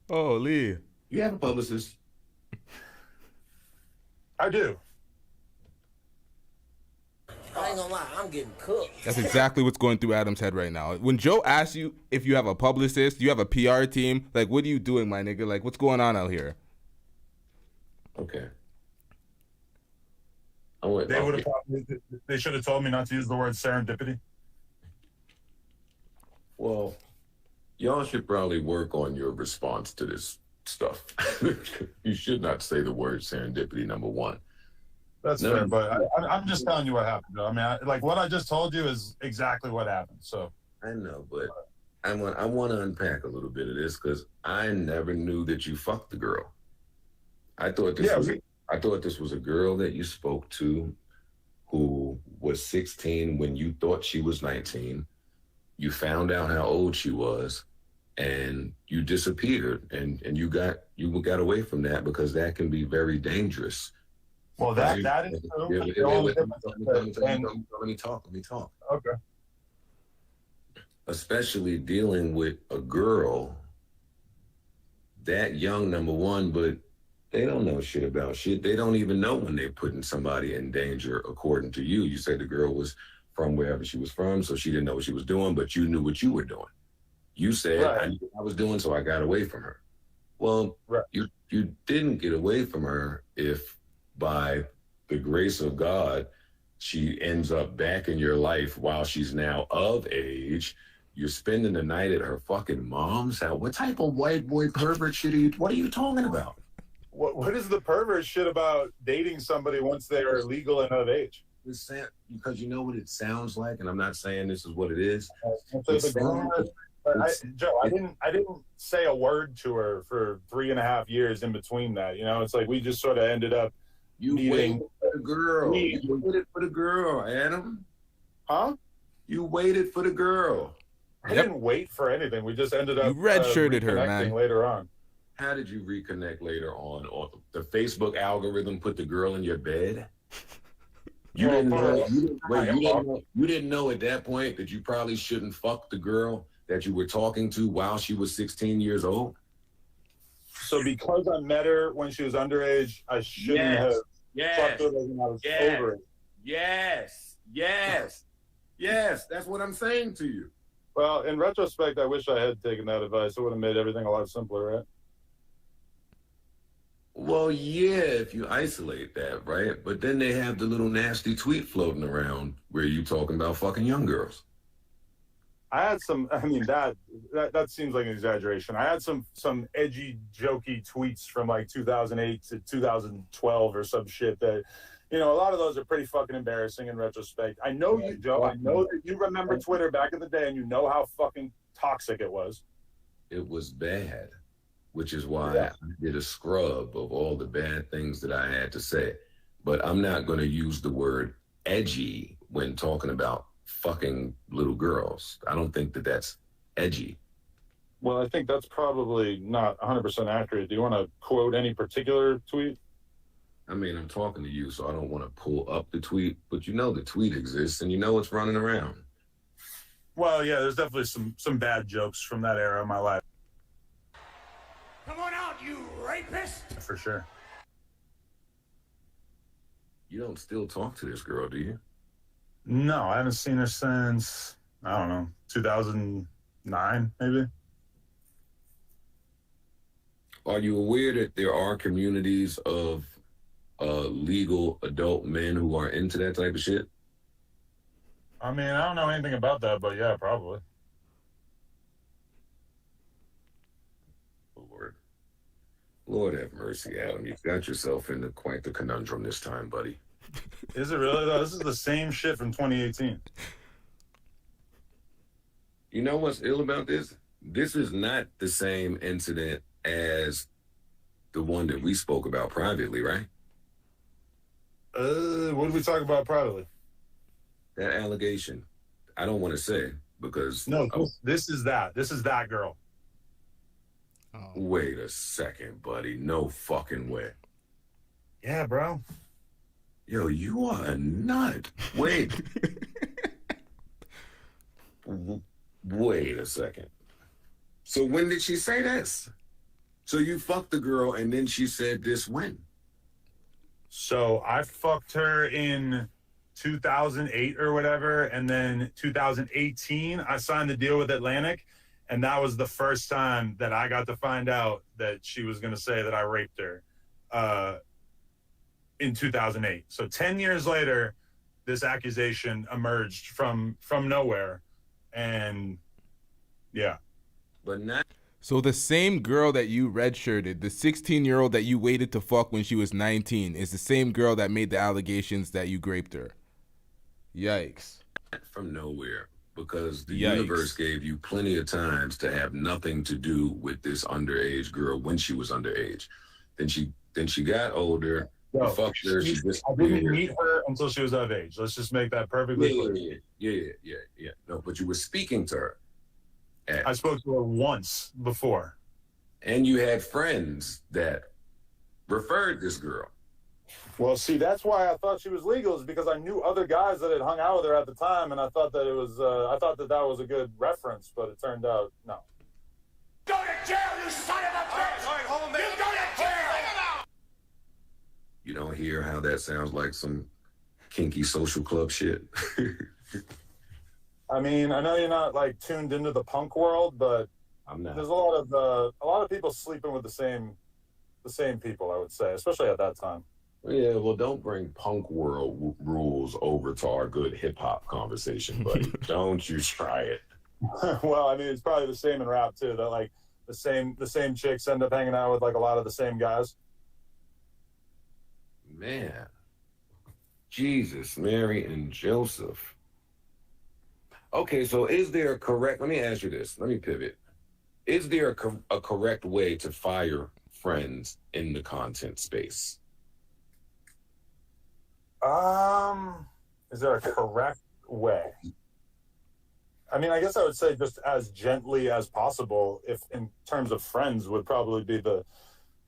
Holy. You have a publicist. I do. I ain't gonna lie, I'm getting cooked. That's exactly what's going through Adam's head right now. When Joe asks you if you have a publicist, you have a PR team, like, what are you doing, my nigga? Like, what's going on out here? Okay. They should have told me not to use the word serendipity. Well, y'all should probably work on your response to this stuff. You should not say the word serendipity, number one. That's fair, but I'm just telling you what happened. I mean, what I just told you is exactly what happened. So I know, but I want to unpack a little bit of this because I never knew that you fucked the girl. I thought this was a girl that you spoke to who was 16 when you thought she was 19. You found out how old she was, and you disappeared, and you got away from that because that can be very dangerous. Well, that is true. Let me talk. Okay. Especially dealing with a girl that young, number one, but they don't know shit about shit. They don't even know when they're putting somebody in danger, according to you. You said the girl was from wherever she was from, so she didn't know what she was doing, but you knew what you were doing. You said, right. I knew what I was doing, so I got away from her. Well, right. You didn't get away from her if by the grace of God, she ends up back in your life while she's now of age. You're spending the night at her fucking mom's house. What type of white boy pervert shit what are you talking about? What is the pervert shit about dating somebody once they are legal and of age? Because you know what it sounds like, and I'm not saying this is what it is. Joe, I didn't say a word to her for 3.5 years in between that. You know, it's like we just sort of ended up waited for the girl. You waited for the girl, Adam. Huh? You waited for the girl. I didn't wait for anything. We just ended up you redshirted her, man. Later on. How did you reconnect later on? Or the Facebook algorithm put the girl in your bed? You didn't know at that point that you probably shouldn't fuck the girl that you were talking to while she was 16 years old? So because I met her when she was underage, I shouldn't have fucked her when I was over it. Yes, that's what I'm saying to you. Well, in retrospect, I wish I had taken that advice. It would have made everything a lot simpler, right? Well, yeah, if you isolate that, right? But then they have the little nasty tweet floating around where you talking about fucking young girls. I had some, I mean, that seems like an exaggeration. I had some edgy, jokey tweets from like 2008 to 2012 or some shit that, you know, a lot of those are pretty fucking embarrassing in retrospect. I know you, Joe. I know that you remember Twitter back in the day and you know how fucking toxic it was. It was bad, which is why I did a scrub of all the bad things that I had to say. But I'm not going to use the word edgy when talking about fucking little girls. I don't think that that's edgy. Well, I think that's probably not 100% accurate. Do you want to quote any particular tweet? I mean, I'm talking to you, so I don't want to pull up the tweet, but you know the tweet exists and you know it's running around. Well, yeah, there's definitely some bad jokes from that era of my life. Come on out, you rapist! For sure. You don't still talk to this girl, do you? No, I haven't seen her since, I don't know, 2009, maybe. Are you aware that there are communities of legal adult men who are into that type of shit? I mean, I don't know anything about that, but yeah, probably. Lord have mercy, Adam. You've got yourself into quite the conundrum this time, buddy. Is it really, though? This is the same shit from 2018. You know what's ill about this? This is not the same incident as the one that we spoke about privately, right? What did we talk about privately? That allegation. I don't want to say because... No, this is that. This is that girl. Wait a second, buddy. No fucking way. Yeah, bro. Yo, you are a nut. Wait. Wait a second. So when did she say this? So you fucked the girl and then she said this when? So I fucked her in 2008 or whatever, and then 2018 I signed the deal with Atlantic, and that was the first time that I got to find out that she was going to say that I raped her in 2008. So 10 years later, this accusation emerged from nowhere, and yeah. But not. So the same girl that you redshirted, the 16-year-old that you waited to fuck when she was 19, is the same girl that made the allegations that you raped her. Yikes. From nowhere, because the Yikes. universe gave you plenty of times to have nothing to do with this underage girl when she was underage. Then she got older. You fucked her. She I didn't meet her until she was of age. Let's just make that perfectly clear. Yeah. No, but you were speaking to her. I spoke to her once before. And you had friends that referred this girl. Well, see, that's why I thought she was legal, is because I knew other guys that had hung out with her at the time, and I thought that it was, that was a good reference, but it turned out no. Go to jail, you son of a bitch! All right, hold on, man. You go to jail! You don't hear how that sounds like some kinky social club shit. I mean, I know you're not like tuned into the punk world, but I'm not. There's a lot of people sleeping with the same people, I would say, especially at that time. Yeah, well, don't bring punk world rules over to our good hip hop conversation, buddy. Don't you try it. Well, I mean, it's probably the same in rap too. That like the same chicks end up hanging out with like a lot of the same guys. Man, Jesus, Mary, and Joseph. Okay, so is there a correct? Let me ask you this. Let me pivot. Is there a correct way to fire friends in the content space? Is there a correct way? I mean, I guess I would say just as gently as possible, if in terms of friends would probably be the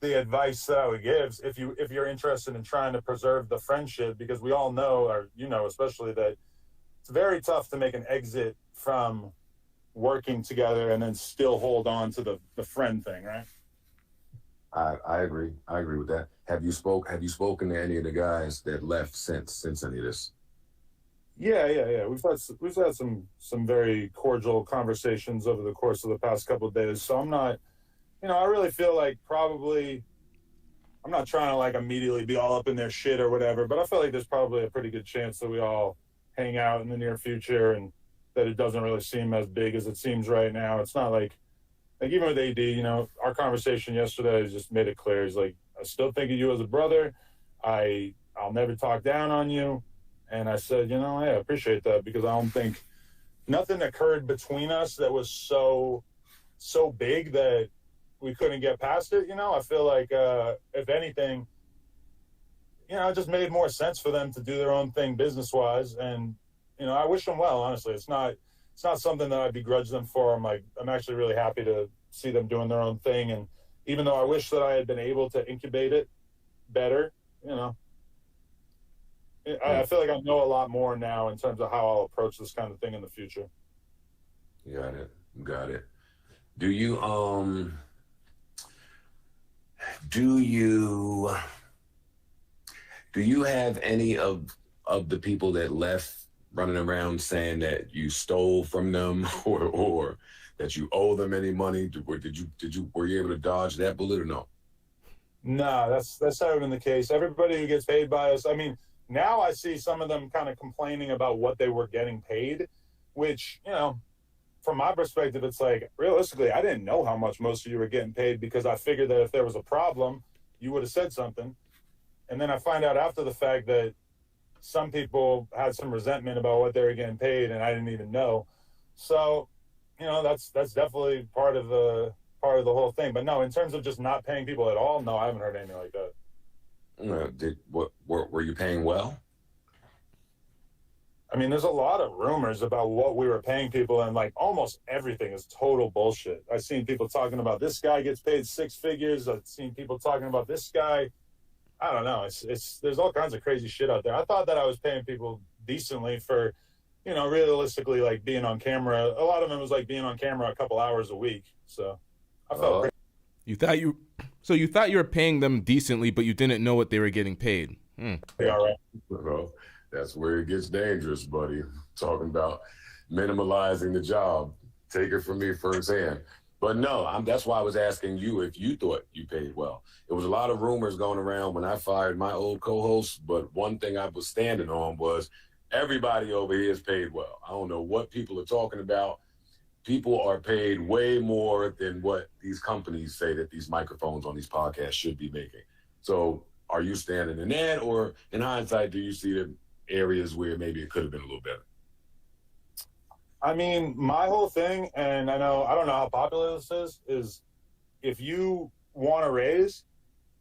advice that I would give if you're interested in trying to preserve the friendship, because we all know, or you know, especially that it's very tough to make an exit from working together and then still hold on to the friend thing, right? I agree. I agree with that. Have you spoken to any of the guys that left since any of this? Yeah. We've had some very cordial conversations over the course of the past couple of days. So I'm not, I really feel like probably I'm not trying to like immediately be all up in their shit or whatever, but I feel like there's probably a pretty good chance that we all hang out in the near future, and that it doesn't really seem as big as it seems right now. It's not like even with AD, our conversation yesterday has just made it clear. He's like, I still think of you as a brother. I'll never talk down on you. And I said, I appreciate that, because I don't think nothing occurred between us that was so big that we couldn't get past it. I feel like, if anything, it just made more sense for them to do their own thing business-wise. And, I wish them well, honestly. It's not something that I begrudge them for. I'm actually really happy to see them doing their own thing. And even though I wish that I had been able to incubate it better, I feel like I know a lot more now in terms of how I'll approach this kind of thing in the future. Got it. Do you have any of the people that left running around saying that you stole from them or that you owe them any money? Were you able to dodge that bullet or no? No, that's not even the case. Everybody who gets paid by us, I mean, now I see some of them kind of complaining about what they were getting paid, which, from my perspective, it's like, realistically, I didn't know how much most of you were getting paid, because I figured that if there was a problem, you would have said something. And then I find out after the fact that some people had some resentment about what they were getting paid, and I didn't even know. So, that's definitely part of the whole thing. But no, in terms of just not paying people at all, no, I haven't heard anything like that. Were you paying well? I mean, there's a lot of rumors about what we were paying people, and like almost everything is total bullshit. I've seen people talking about this guy gets paid 6 figures. I've seen people talking about this guy. I don't know. It's there's all kinds of crazy shit out there. I thought that I was paying people decently for, realistically, like being on camera. A lot of them was like being on camera a couple hours a week. So I felt great. You thought you were paying them decently, but you didn't know what they were getting paid. Yeah, right. Well, that's where it gets dangerous, buddy. Talking about minimalizing the job. Take it from me firsthand. But no, that's why I was asking you if you thought you paid well. There was a lot of rumors going around when I fired my old co-host, but one thing I was standing on was everybody over here is paid well. I don't know what people are talking about. People are paid way more than what these companies say that these microphones on these podcasts should be making. So are you standing in that, or in hindsight, do you see the areas where maybe it could have been a little better? I mean, my whole thing, and I don't know how popular this is if you want a raise,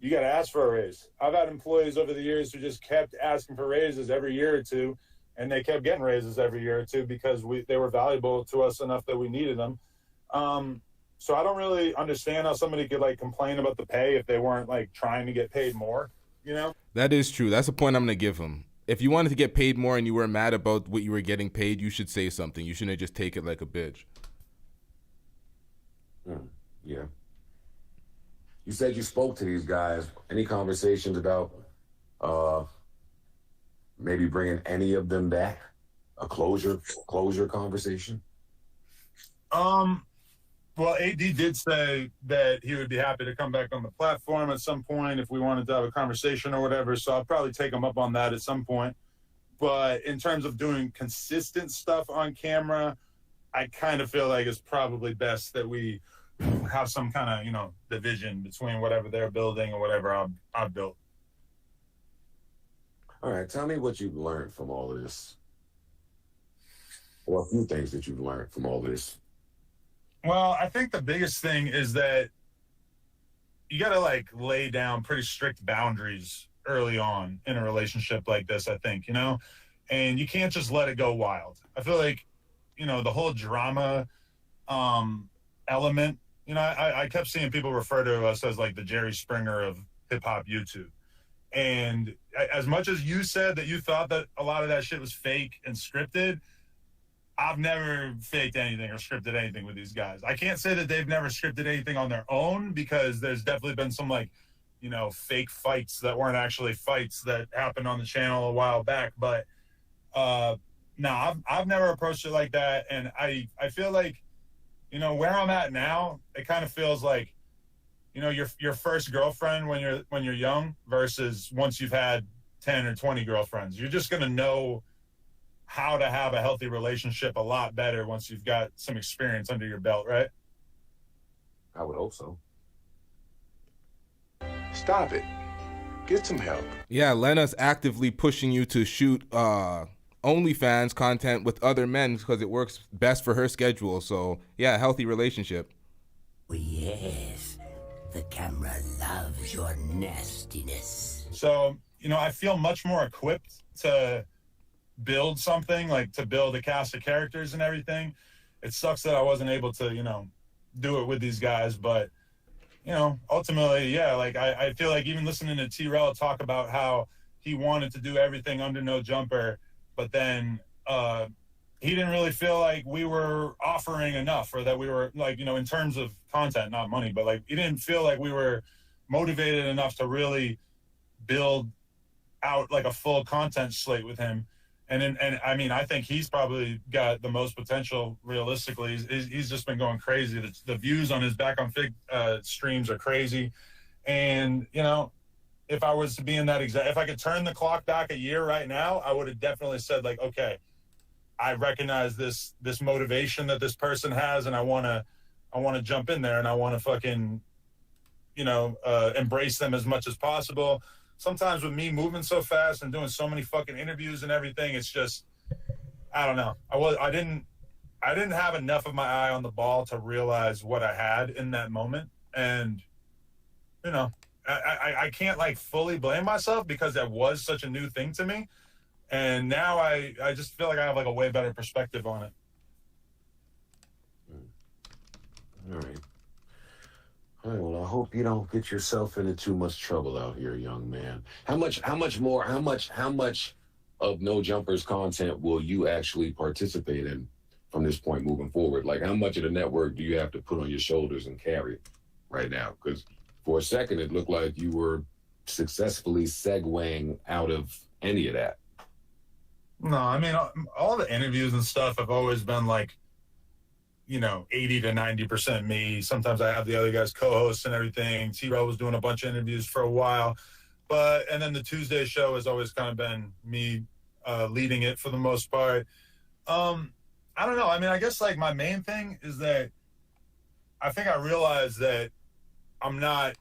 you got to ask for a raise. I've had employees over the years who just kept asking for raises every year or two, and they kept getting raises every year or two because they were valuable to us enough that we needed them. So I don't really understand how somebody could like complain about the pay if they weren't like trying to get paid more, That is true. That's the point I'm going to give him. If you wanted to get paid more and you were mad about what you were getting paid, you should say something. You shouldn't just take it like a bitch. Yeah. You said you spoke to these guys. Any conversations about maybe bringing any of them back? A closure conversation? Well, AD did say that he would be happy to come back on the platform at some point if we wanted to have a conversation or whatever. So I'll probably take him up on that at some point. But in terms of doing consistent stuff on camera, I kind of feel like it's probably best that we have some kind of, division between whatever they're building or whatever I've built. All right. Tell me what you've learned from all of this. Or a few things that you've learned from all of this. Well, I think the biggest thing is that you got to lay down pretty strict boundaries early on in a relationship like this, I think, and you can't just let it go wild. I feel like, the whole drama element, I kept seeing people refer to us as like the Jerry Springer of hip hop YouTube. And as much as you said that you thought that a lot of that shit was fake and scripted, I've never faked anything or scripted anything with these guys. I can't say that they've never scripted anything on their own because there's definitely been some fake fights that weren't actually fights that happened on the channel a while back. But no, I've never approached it like that. And I feel like, where I'm at now, it kind of feels like, your first girlfriend when you're young versus once you've had 10 or 20 girlfriends. You're just going to know how to have a healthy relationship a lot better once you've got some experience under your belt, right? I would hope so. Stop it. Get some help. Yeah, Lena's actively pushing you to shoot OnlyFans content with other men because it works best for her schedule. So, yeah, healthy relationship. Oh, yes. The camera loves your nastiness. So, I feel much more equipped to build something, to build a cast of characters and everything. It sucks that I wasn't able to, do it with these guys. But, ultimately, yeah, I feel like even listening to T-Rell talk about how he wanted to do everything under no jumper, but then he didn't really feel like we were offering enough or that we were in terms of content, not money, but he didn't feel like we were motivated enough to really build out a full content slate with him. And I mean, I think he's probably got the most potential realistically. He's just been going crazy. The views on his Back on Fig streams are crazy. And, if I was to be in that if I could turn the clock back a year right now, I would have definitely said okay, I recognize this motivation that this person has, and I want to jump in there and I want to fucking, embrace them as much as possible. Sometimes with me moving so fast and doing so many fucking interviews and everything, it's just, I don't know. I didn't have enough of my eye on the ball to realize what I had in that moment. And, I can't fully blame myself because that was such a new thing to me. And now I just feel like I have like a way better perspective on it. All right. All right, well, I hope you don't get yourself into too much trouble out here, young man. How much of No Jumpers content will you actually participate in from this point moving forward? Like, how much of the network do you have to put on your shoulders and carry right now? Because for a second, it looked like you were successfully segueing out of any of that. No, I mean, all the interviews and stuff have always been like, 80 to 90% me. Sometimes I have the other guys co-host and everything. T-Rell was doing a bunch of interviews for a while. And then the Tuesday show has always kind of been me leading it for the most part. I don't know. I mean, I guess like my main thing is that I think I realized that I'm not,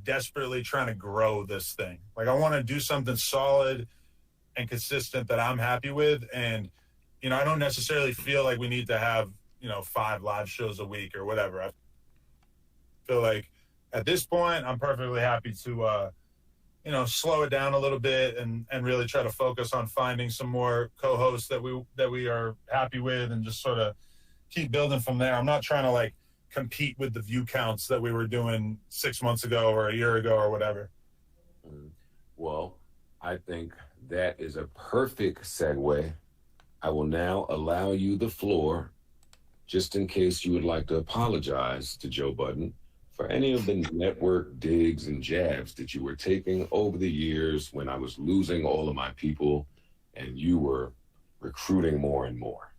desperately trying to grow this thing. Like I want to do something solid and consistent that I'm happy with. And, I don't necessarily feel like we need to have, 5 live shows a week or whatever. I feel like at this point, I'm perfectly happy to, slow it down a little bit and really try to focus on finding some more co-hosts that we are happy with and just sort of keep building from there. I'm not trying to like compete with the view counts that we were doing 6 months ago or a year ago or whatever. Well, I think that is a perfect segue. I will now allow you the floor, just in case you would like to apologize to Joe Budden for any of the network digs and jabs that you were taking over the years when I was losing all of my people and you were recruiting more and more.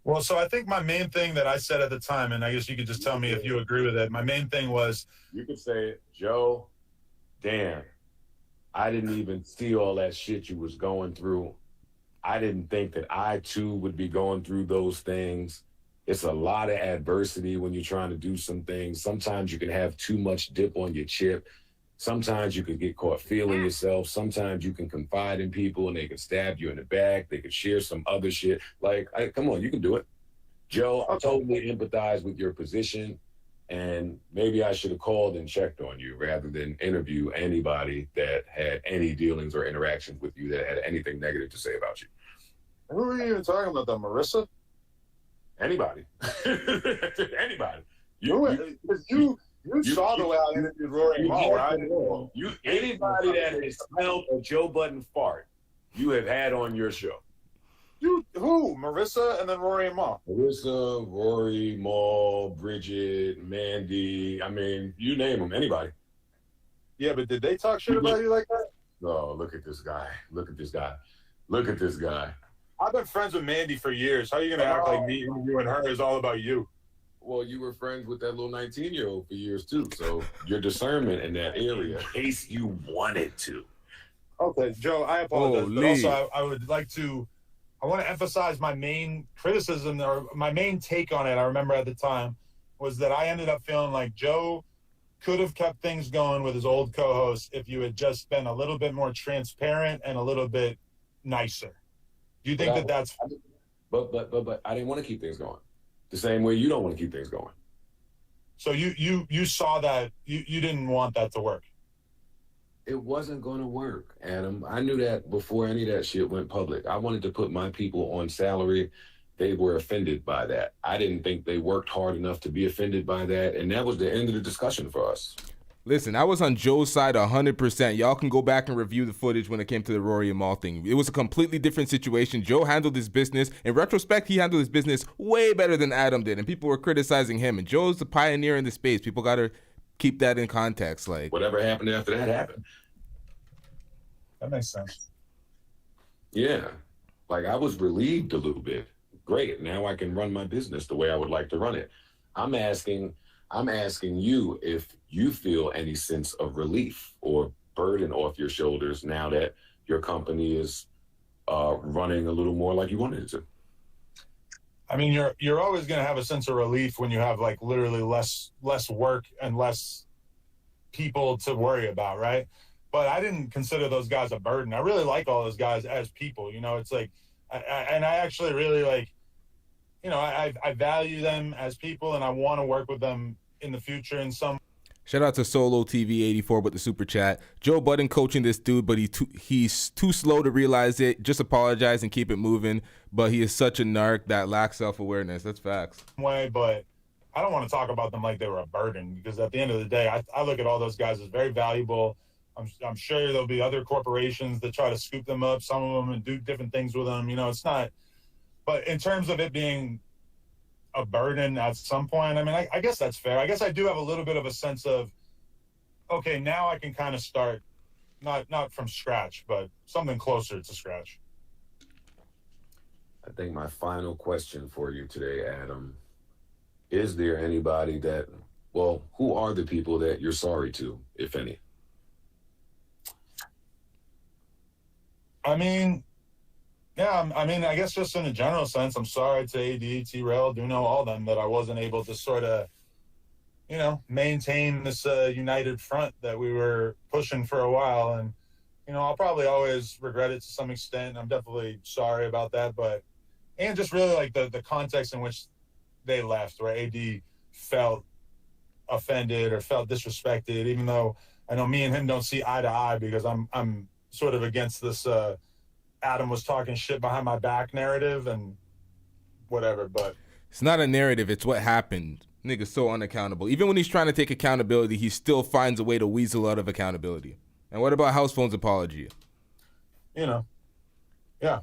Well, so I think my main thing that I said at the time, and I guess you could just tell me if you agree with it, my main thing was... You could say, Joe, damn, I didn't even see all that shit you was going through. I didn't think that I, too, would be going through those things. It's a lot of adversity when you're trying to do some things. Sometimes you can have too much dip on your chip. Sometimes you can get caught feeling yourself. Sometimes you can confide in people and they can stab you in the back. They can share some other shit. Like, come on, you can do it. Joe, I totally empathize with your position. And maybe I should have called and checked on you rather than interview anybody that had any dealings or interactions with you that had anything negative to say about you. Who are you even talking about, though? Marissa? Anybody. Anybody. You saw the way I interviewed Rory Hall, right? Anybody that has smelled a Joe Budden fart, you have had on your show. Who? Marissa and then Rory and Maul. Marissa, Rory, Maul, Bridget, Mandy. I mean, you name them. Anybody. Yeah, but did they talk shit about you like that? No, look at this guy. Look at this guy. Look at this guy. I've been friends with Mandy for years. How are you going to act like me interviewing her is all about you? Well, you were friends with that little 19-year-old for years, too. So your discernment in that area, in case you wanted to. Okay, Joe, I apologize. But also, I would like to... I want to emphasize my main criticism or my main take on it. I remember at the time was that I ended up feeling like Joe could have kept things going with his old co-host if you had just been a little bit more transparent and a little bit nicer. Do you think that's... But I didn't want to keep things going. The same way you don't want to keep things going. So you saw that, you didn't want that to work. It wasn't going to work, Adam. I knew that before any of that shit went public. I wanted to put my people on salary. They were offended by that. I didn't think they worked hard enough to be offended by that, and that was the end of the discussion for us. Listen, I was on Joe's side 100%. Y'all can go back and review the footage when it came to the Rory and Maul thing. It was a completely different situation. Joe handled his business. In retrospect, he handled his business way better than Adam did, and people were criticizing him. And Joe's the pioneer in the space. People got to keep that in context. Like, whatever happened after that happened. That makes sense. Yeah. Like, I was relieved a little bit. Great. Now I can run my business the way I would like to run it. I'm asking you if you feel any sense of relief or burden off your shoulders now that your company is running a little more like you wanted it to. I mean, you're always going to have a sense of relief when you have like literally less work and less people to worry about, right? But I didn't consider those guys a burden. I really like all those guys as people. You know, it's like, I actually really like, you know, I value them as people and I want to work with them in the future in some. Shout out to Solo TV 84 with the super chat. Joe Budden coaching this dude, but he's too slow to realize it. Just apologize and keep it moving. But he is such a narc that lacks self-awareness. That's facts. But I don't want to talk about them like they were a burden, because at the end of the day, I look at all those guys as very valuable. I'm sure there'll be other corporations that try to scoop them up, some of them, and do different things with them. You know, it's not. But in terms of it being a burden at some point, I mean, I guess that's fair. I guess I do have a little bit of a sense of, okay, now I can kind of start, not from scratch, but something closer to scratch. I think my final question for you today, Adam, is there anybody who are the people that you're sorry to, if any? I mean, yeah, I guess just in a general sense, I'm sorry to AD, T-Rell, Duno, all of them, that I wasn't able to sort of, you know, maintain this united front that we were pushing for a while. And, you know, I'll probably always regret it to some extent. I'm definitely sorry about that. And just really like the context in which they left, where AD felt offended or felt disrespected, even though I know me and him don't see eye to eye, because I'm sort of against this Adam was talking shit behind my back narrative and whatever. But it's not a narrative, it's what happened. Nigga's so unaccountable. Even when he's trying to take accountability, he still finds a way to weasel out of accountability. And what about House Phone's apology? You know, yeah.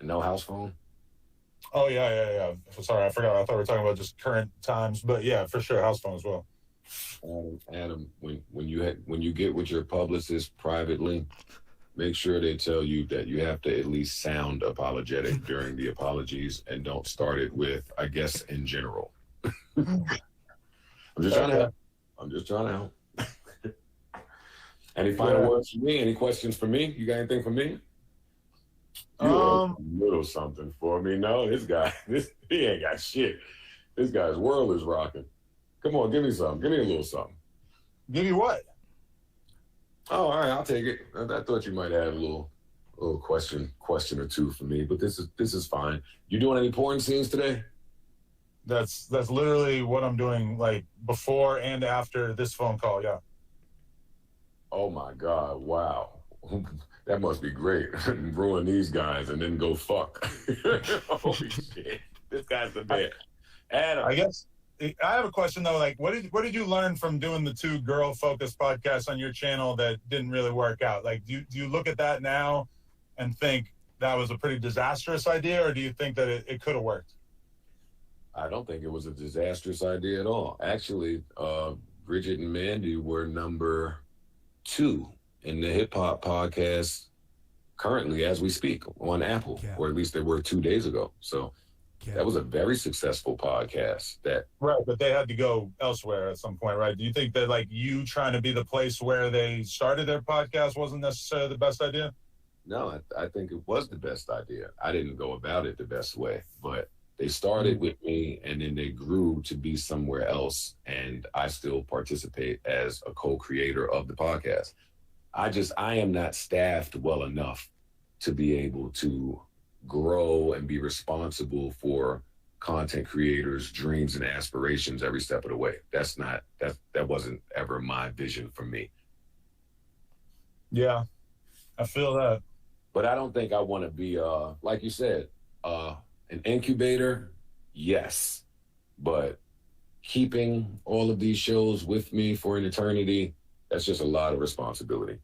No house phone? Oh, yeah. Sorry, I forgot. I thought we were talking about just current times. But, yeah, for sure, house phone as well. Adam, when you get with your publicist privately, make sure they tell you that you have to at least sound apologetic during the apologies, and don't start it with, I guess, in general. I'm just trying to help. Any final words for me? Any questions for me? You got anything for me? A little something for me. No, he ain't got shit. This guy's world is rocking. Come on, give me something. Give me a little something. Give you what? Oh, all right, I'll take it. I thought you might have a little question or two for me, but this is fine. You doing any porn scenes today? That's literally what I'm doing, like before and after this phone call. Yeah. Oh my God! Wow, that must be great. Ruin these guys and then go fuck. Holy shit! This guy's the man. Adam, I guess I have a question though. Like, what did you learn from doing the 2 girl-focused podcasts on your channel that didn't really work out? Like, do you look at that now and think that was a pretty disastrous idea, or do you think that it could have worked? I don't think it was a disastrous idea at all. Actually, Bridget and Mandy were number 2 in the hip hop podcast currently as we speak on Apple, or at least they were 2 days ago. So that was a very successful podcast. Right, but they had to go elsewhere at some point, right? Do you think that like you trying to be the place where they started their podcast wasn't necessarily the best idea? No, I think it was the best idea. I didn't go about it the best way, but they started with me and then they grew to be somewhere else. And I still participate as a co-creator of the podcast. I am not staffed well enough to be able to grow and be responsible for content creators' dreams and aspirations every step of the way. That wasn't ever my vision for me. Yeah, I feel that. But I don't think I want to be, like you said, an incubator, yes. But keeping all of these shows with me for an eternity, that's just a lot of responsibility.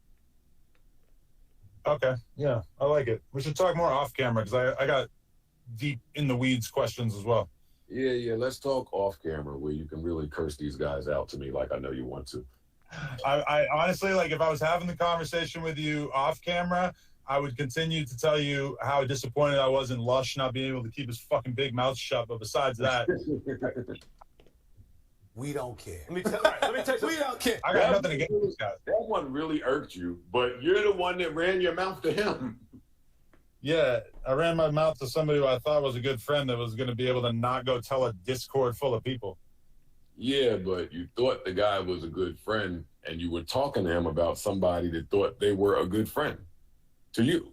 Okay, yeah, I like it. We should talk more off camera, because I got deep in the weeds questions as well. Yeah, let's talk off camera where you can really curse these guys out to me like I know you want to. I honestly, like, if I was having the conversation with you off camera, I would continue to tell you how disappointed I was in Lush not being able to keep his fucking big mouth shut. But besides that, we don't care. Let me tell you, We don't care. I got nothing against these guys. That one really irked you, but you're the one that ran your mouth to him. Yeah, I ran my mouth to somebody who I thought was a good friend that was going to be able to not go tell a Discord full of people. Yeah, but you thought the guy was a good friend, and you were talking to him about somebody that thought they were a good friend to you.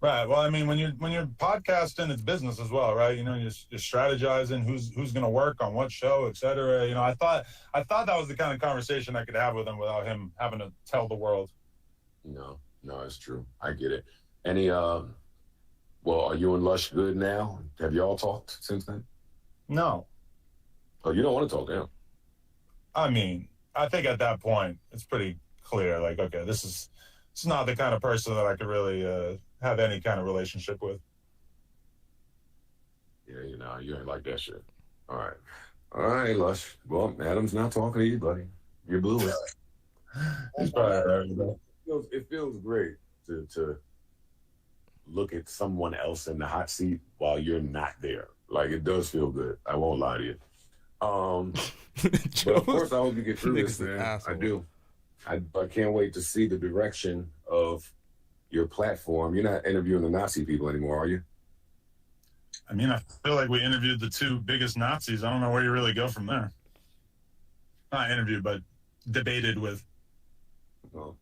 Right. Well, I mean, when you're podcasting, it's business as well, right? You know, you're strategizing who's going to work on what show, et cetera. You know, I thought that was the kind of conversation I could have with him without him having to tell the world. No, it's true. I get it. Any, well, are you and Lush good now? Have y'all talked since then? No. Oh, you don't want to talk now? I mean, I think at that point it's pretty clear. Like, okay, this is not the kind of person that I could really have any kind of relationship with. Yeah, you ain't like that shit. All right, Lush. Well, Adam's not talking to you, buddy. You're blue. It's probably right. It feels great to look at someone else in the hot seat while you're not there. Like, it does feel good. I won't lie to you. But of course, I hope you get through this, man. I do. I can't wait to see the direction of your platform. You're not interviewing the Nazi people anymore, are you? I mean, I feel like we interviewed the two biggest Nazis. I don't know where you really go from there. Not interviewed, but debated with. Well,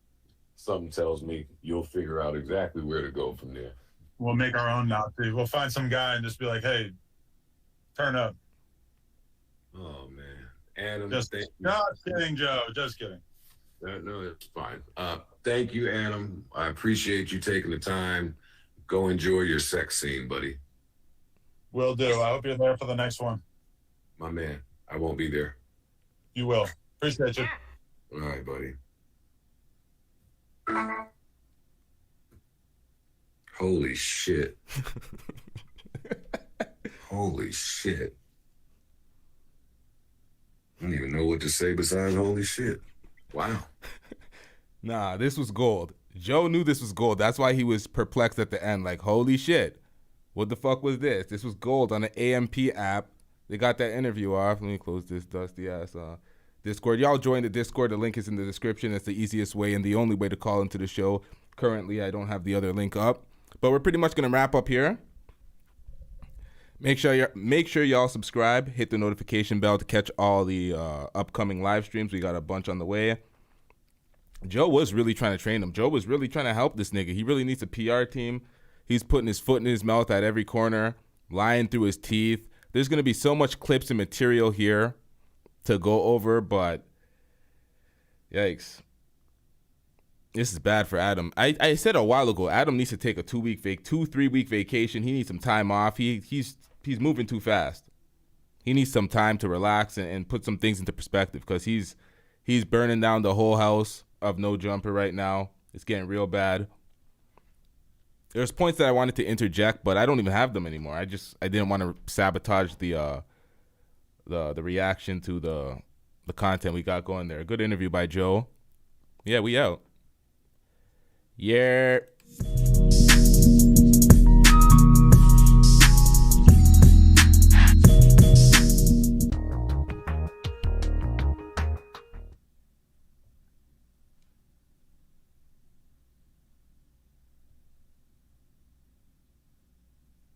something tells me you'll figure out exactly where to go from there. We'll make our own Nazi. We'll find some guy and just be like, hey, turn up. Oh, man. Adam, just kidding, Joe. Just kidding. No, it's fine. Thank you, Adam. I appreciate you taking the time. Go enjoy your sex scene, buddy. Will do. I hope you're there for the next one. My man, I won't be there. You will. Appreciate you. All right, buddy. Holy shit. Holy shit. I don't even know what to say besides holy shit. Wow. Nah, this was gold. Joe knew this was gold. That's why he was perplexed at the end. Like, holy shit. What the fuck was this? This was gold on the AMP app. They got that interview off. Let me close this dusty ass Discord. Y'all join the Discord. The link is in the description. It's the easiest way and the only way to call into the show. Currently, I don't have the other link up. But we're pretty much going to wrap up here. Make sure y'all subscribe. Hit the notification bell to catch all the upcoming live streams. We got a bunch on the way. Joe was really trying to train him. Joe was really trying to help this nigga. He really needs a PR team. He's putting his foot in his mouth at every corner, lying through his teeth. There's going to be so much clips and material here to go over, but yikes. This is bad for Adam. I said a while ago, Adam needs to take a 3 week vacation. He needs some time off. He's moving too fast. He needs some time to relax and put some things into perspective because he's burning down the whole house of No Jumper right now. It's getting real bad. There's points that I wanted to interject, but I don't even have them anymore. I didn't want to sabotage the reaction to the content we got going there. Good interview by Joe. Yeah, we out. Yeah.